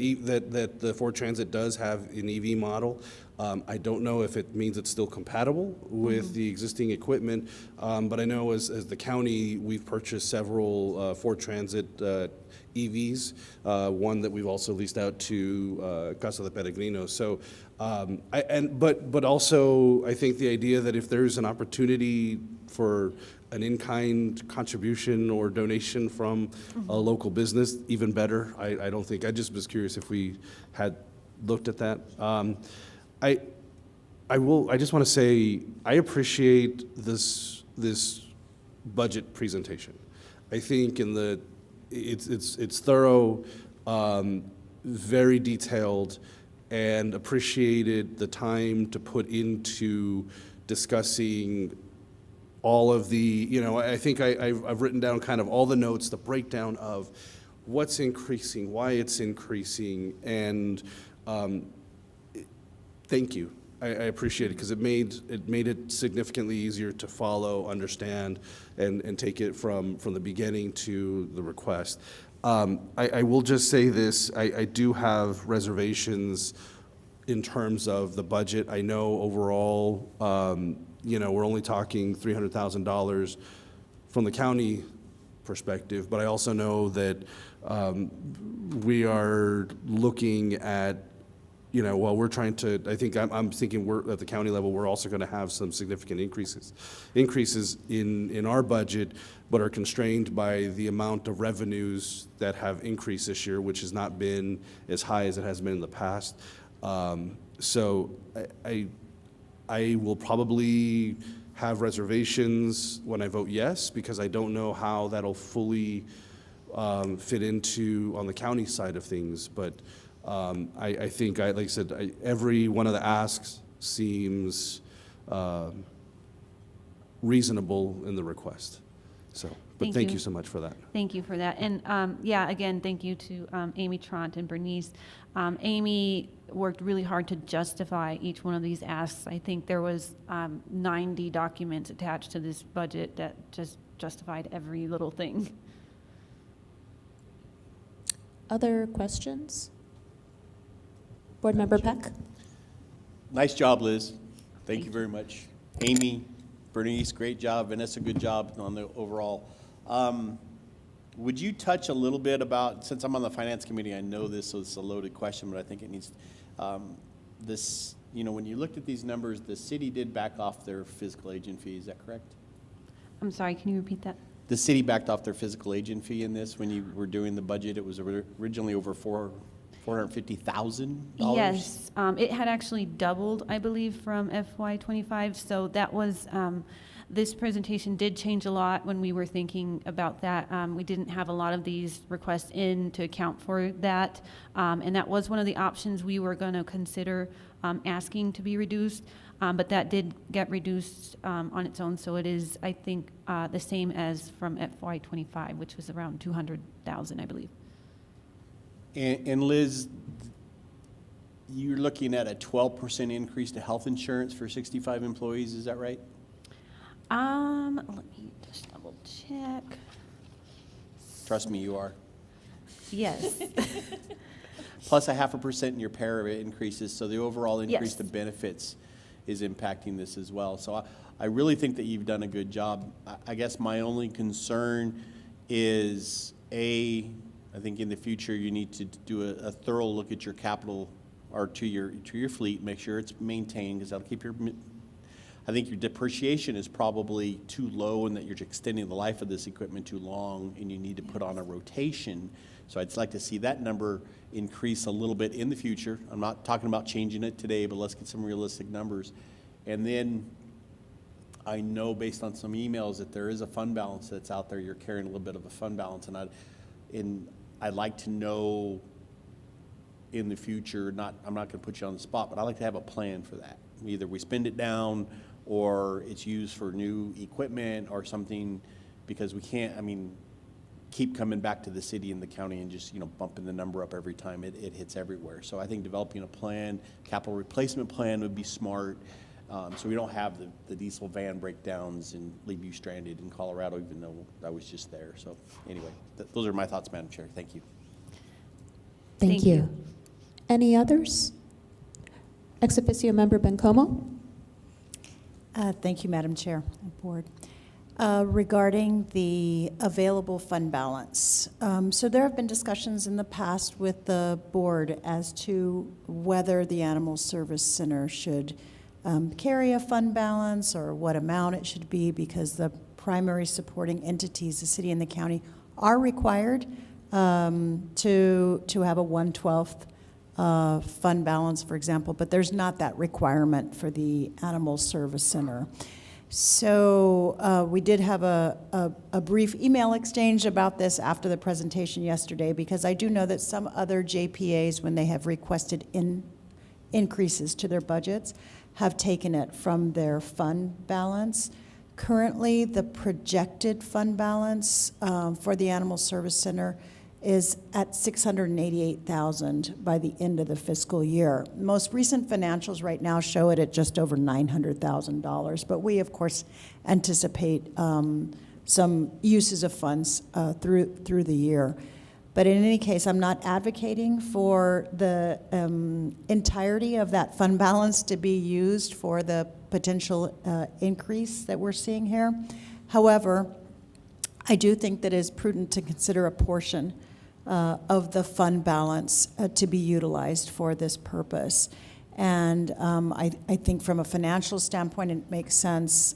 that the Ford Transit does have an EV model. I don't know if it means it's still compatible with the existing equipment, but I know as the county, we've purchased several Ford Transit EVs, one that we've also leased out to Casa de Peregrino. So, but also I think the idea that if there's an opportunity for an in-kind contribution or donation from a local business, even better. I don't think, I just was curious if we had looked at that. I just want to say, I appreciate this budget presentation. I think it's thorough, very detailed, and appreciated the time to put into discussing all of the, I think I've written down kind of all the notes, the breakdown of what's increasing, why it's increasing, and thank you. I appreciate it because it made it significantly easier to follow, understand, and take it from the beginning to the request. I will just say this, I do have reservations in terms of the budget. I know overall, we're only talking $300,000 from the county perspective, but I also know that we are looking at you know, while we're trying to, I think I'm thinking we're at the county level, we're also going to have some significant increases in our budget, but are constrained by the amount of revenues that have increased this year, which has not been as high as it has been in the past. So I will probably have reservations when I vote yes, because I don't know how that'll fully fit into on the county side of things. But I think, like I said, every one of the asks seems reasonable in the request. So, but thank you so much for that. Thank you for that. And yeah, again, thank you to Amy Tront and Bernice. Amy worked really hard to justify each one of these asks. I think there was 90 documents attached to this budget that just justified every little thing. Other questions? Board Member Peck? Nice job, Liz. Thank you very much. Amy, Bernice, great job. Vanessa, good job on the overall. Would you touch a little bit about, since I'm on the Finance Committee, I know this was a loaded question, but I think it needs, this, you know, when you looked at these numbers, the city did back off their physical agent fee, is that correct? I'm sorry, can you repeat that? The city backed off their physical agent fee in this when you were doing the budget. It was originally over $450,000? Yes, it had actually doubled, I believe, from FY25. So that was, this presentation did change a lot when we were thinking about that. We didn't have a lot of these requests in to account for that. And that was one of the options we were going to consider asking to be reduced. But that did get reduced on its own. So it is, I think, the same as from FY25, which was around 200,000, I believe. And Liz, you're looking at a 12% increase to health insurance for 65 employees, is that right? Let me just double check. Trust me, you are. Yes. Plus a 0.5% in your para increases, so the overall increase Yes. to benefits is impacting this as well. So I really think that you've done a good job. I guess my only concern is, I think in the future you need to do a thorough look at your capital or to your fleet, make sure it's maintained, because that'll keep your, I think your depreciation is probably too low and that you're extending the life of this equipment too long and you need to put on a rotation. So I'd like to see that number increase a little bit in the future. I'm not talking about changing it today, but let's get some realistic numbers. And then I know based on some emails that there is a fund balance that's out there. You're carrying a little bit of a fund balance, and I'd like to know in the future, I'm not going to put you on the spot, but I'd like to have a plan for that. Either we spend it down or it's used for new equipment or something, because we can't, keep coming back to the city and the county and just, bumping the number up every time it hits everywhere. So I think developing a plan, capital replacement plan would be smart, so we don't have the diesel van breakdowns and leave you stranded in Colorado, even though I was just there. So anyway, those are my thoughts, Madam Chair. Thank you. Thank you. Any others? Ex officio member Bencomo? Thank you, Madam Chair and Board. Regarding the available fund balance. So there have been discussions in the past with the board as to whether the Animal Service Center should carry a fund balance or what amount it should be, because the primary supporting entities, the city and the county, are required to have a 1/12 fund balance, for example, but there's not that requirement for the Animal Service Center. So we did have a brief email exchange about this after the presentation yesterday, because I do know that some other JPAs, when they have requested increases to their budgets, have taken it from their fund balance. Currently, the projected fund balance for the Animal Service Center is at $688,000 by the end of the fiscal year. Most recent financials right now show it at just over $900,000, but we, of course, anticipate some uses of funds through the year. But in any case, I'm not advocating for the entirety of that fund balance to be used for the potential increase that we're seeing here. However, I do think that it is prudent to consider a portion of the fund balance to be utilized for this purpose. And I think from a financial standpoint, it makes sense.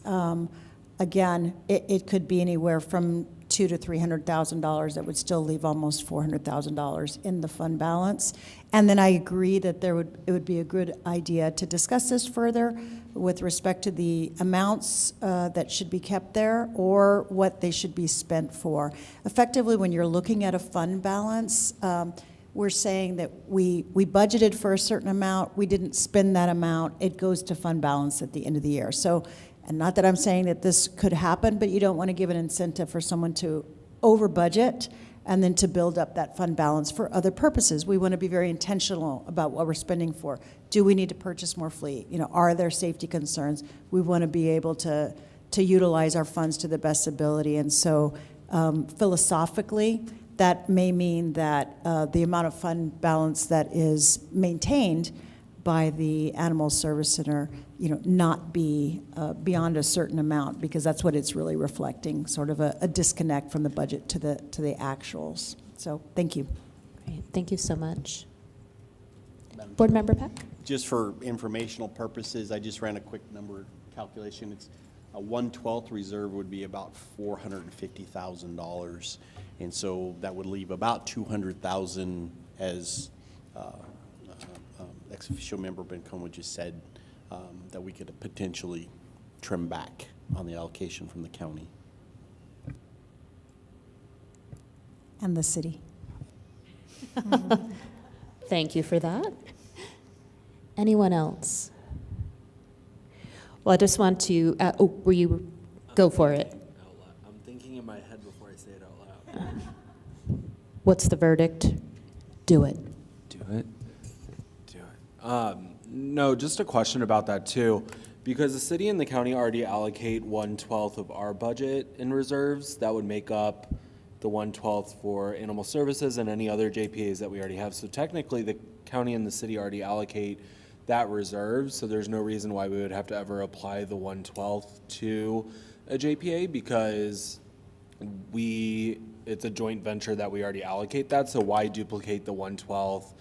Again, it could be anywhere from $200,000 to $300,000. That would still leave almost $400,000 in the fund balance. And then I agree that it would be a good idea to discuss this further with respect to the amounts that should be kept there or what they should be spent for. Effectively, when you're looking at a fund balance, we're saying that we budgeted for a certain amount, we didn't spend that amount, it goes to fund balance at the end of the year. So, and not that I'm saying that this could happen, but you don't want to give an incentive for someone to over budget and then to build up that fund balance for other purposes. We want to be very intentional about what we're spending for. Do we need to purchase more fleet? You know, are there safety concerns? We want to be able to utilize our funds to the best ability. And so philosophically, that may mean that the amount of fund balance that is maintained by the Animal Service Center, you know, not be beyond a certain amount, because that's what it's really reflecting, sort of a disconnect from the budget to the actuals. So thank you. Great. Thank you so much. Board Member Peck? Just for informational purposes, I just ran a quick number calculation. It's a 1/12 reserve would be about $450,000. And so that would leave about $200,000 as ex-officio member Bencoma just said, that we could potentially trim back on the allocation from the county. And the city. Thank you for that. Anyone else? Well, I just want to, will you go for it? I'm thinking in my head before I say it out loud. What's the verdict? Do it. Do it. Do it. No, just a question about that too, because the city and the county already allocate 1/12 of our budget in reserves. That would make up the 1/12 for animal services and any other JPAs that we already have. So technically, the county and the city already allocate that reserve. So there's no reason why we would have to ever apply the 1/12 to a JPA, because it's a joint venture that we already allocate that. So why duplicate the 1/12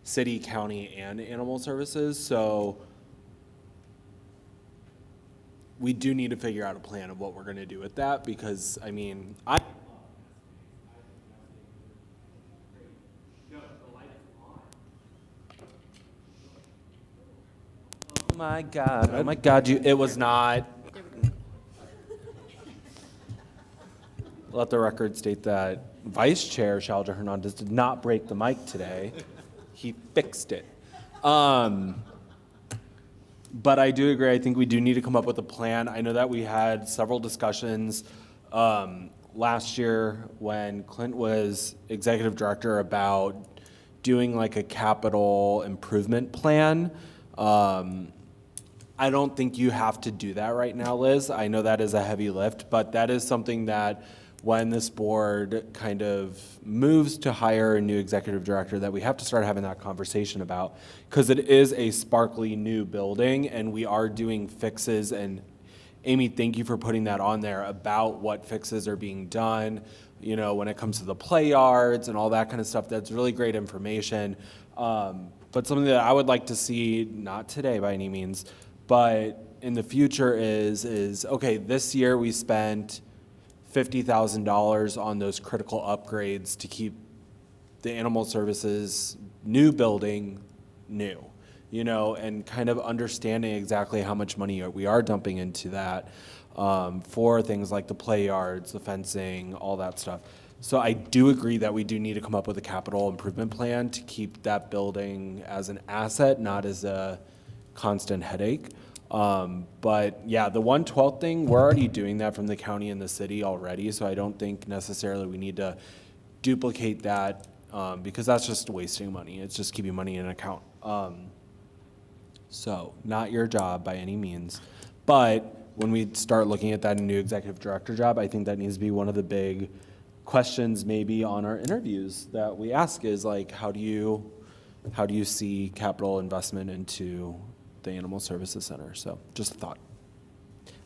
city, county, and animal services? So we do need to figure out a plan of what we're going to do with that, because I mean, oh my God, it was not. Let the record state that Vice Chair Shalja Hernandez did not break the mic today. He fixed it. But I do agree. I think we do need to come up with a plan. I know that we had several discussions last year when Clint was executive director about doing like a capital improvement plan. I don't think you have to do that right now, Liz. I know that is a heavy lift, but that is something that when this board kind of moves to hire a new executive director, that we have to start having that conversation about, because it is a sparkly new building and we are doing fixes. And Amy, thank you for putting that on there about what fixes are being done, you know, when it comes to the play yards and all that kind of stuff. That's really great information. But something that I would like to see, not today by any means, but in the future is okay, this year we spent $50,000 on those critical upgrades to keep the animal services new building new, you know, and kind of understanding exactly how much money we are dumping into that for things like the play yards, the fencing, all that stuff. So I do agree that we do need to come up with a capital improvement plan to keep that building as an asset, not as a constant headache. But yeah, the 1/12 thing, we're already doing that from the county and the city already, so I don't think necessarily we need to duplicate that because that's just wasting money. It's just keeping money in an account. So not your job by any means. But when we start looking at that new executive director job, I think that needs to be one of the big questions maybe on our interviews that we ask is like, how do you see capital investment into the Animal Services Center? So just a thought.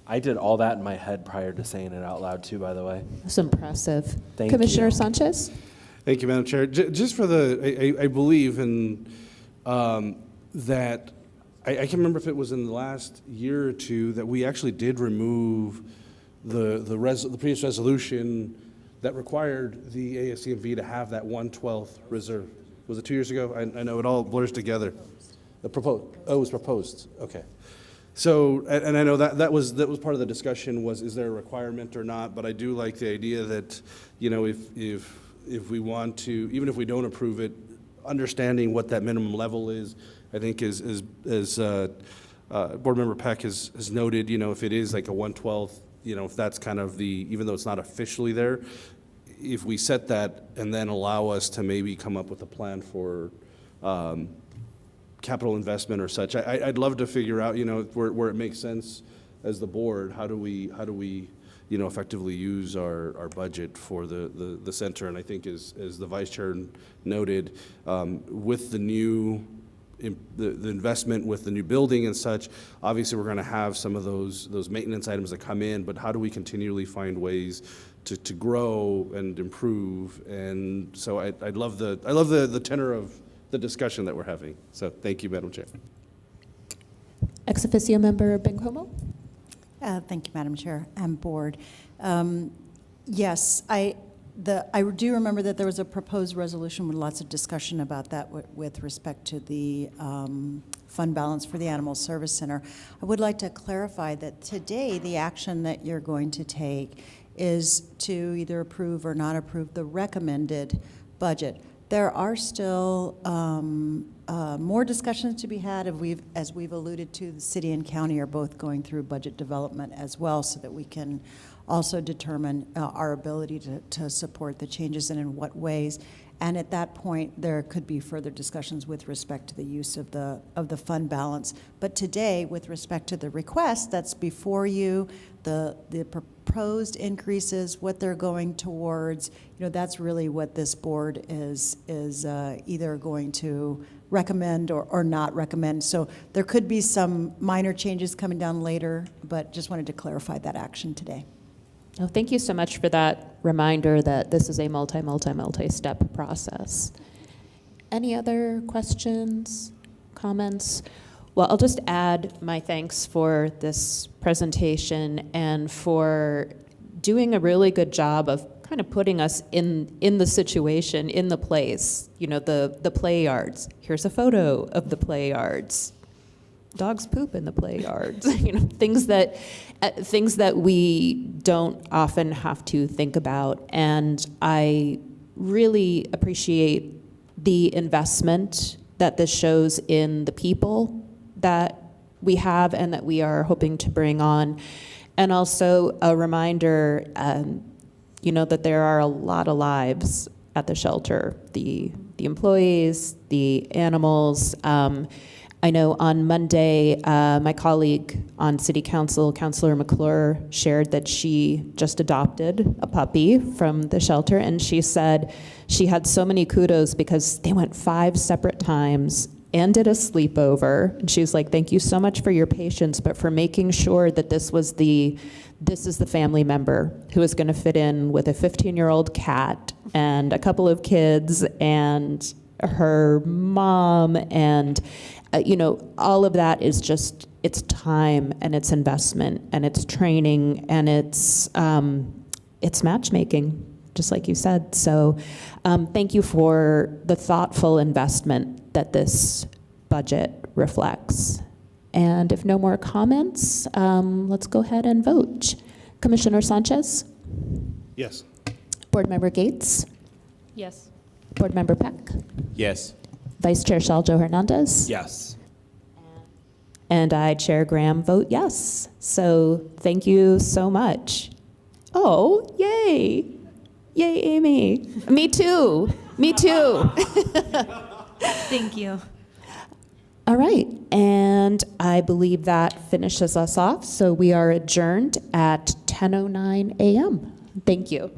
I did all that in my head prior to saying it out loud too, by the way. That's impressive. Thank Commissioner you. Sanchez? Thank you, Madam Chair. Just for I believe in that, I can remember if it was in the last year or two that we actually did remove the previous resolution that required the ASCMV to have that 1/12 reserve. Was it 2 years ago? I know it all blurs together. It was proposed. Okay. So, and I know that was part of the discussion was, is there a requirement or not? But I do like the idea that, you know, if we want to, even if we don't approve it, understanding what that minimum level is, I think as Board Member Peck has noted, you know, if it is like a 1/12, you know, if that's kind of even though it's not officially there, if we set that and then allow us to maybe come up with a plan for capital investment or such, I'd love to figure out, you know, where it makes sense as the board, how do we, you know, effectively use our budget for the center. And I think as the Vice Chair noted, with the new the investment with the new building and such, obviously we're going to have some of those maintenance items that come in, but how do we continually find ways to grow and improve? And so I love the tenor of the discussion that we're having. So thank you, Madam Chair. Ex officio member Bencomo? Thank you, Madam Chair and Board. Yes, I do remember that there was a proposed resolution with lots of discussion about that with respect to the fund balance for the Animal Service Center. I would like to clarify that today the action that you're going to take is to either approve or not approve the recommended budget. There are still more discussions to be had, as we've alluded to. The city and county are both going through budget development as well, so that we can also determine our ability to support the changes and in what ways. And at that point, there could be further discussions with respect to the use of the fund balance. But today, with respect to the request that's before you, the proposed increases, what they're going towards, you know, that's really what this board is either going to recommend or not recommend. So there could be some minor changes coming down later, but just wanted to clarify that action today. Oh, thank you so much for that reminder that this is a multi-step process. Any other questions, comments? Well, I'll just add my thanks for this presentation and for doing a really good job of kind of putting us in the situation, in the place. You know, the play yards. Here's a photo of the play yards. Dogs poop in the play yards. You know, things that we don't often have to think about. And I really appreciate the investment that this shows in the people that we have and that we are hoping to bring on. And also a reminder, you know, that there are a lot of lives at the shelter, the employees, the animals. I know on Monday, my colleague on City Council, Councilor McClure, shared that she just adopted a puppy from the shelter, and she said she had so many kudos because they went 5 separate times and did a sleepover. And she was like, thank you so much for your patience, but for making sure that this is the family member who is going to fit in with a 15-year-old cat and a couple of kids and her mom, and you know, all of that is just, it's time and it's investment and it's training and it's matchmaking, just like you said. So thank you for the thoughtful investment that this budget reflects. And if no more comments, let's go ahead and vote. Commissioner Sanchez? Yes. Board Member Gates? Yes. Board Member Peck? Yes. Vice Chair Shaljo Hernandez? Yes. And I, Chair Graham, vote yes. So thank you so much. Oh, yay. Yay, Amy. Me too. Me too. Thank you. All right. And I believe that finishes us off. So we are adjourned at 10:09 a.m. Thank you.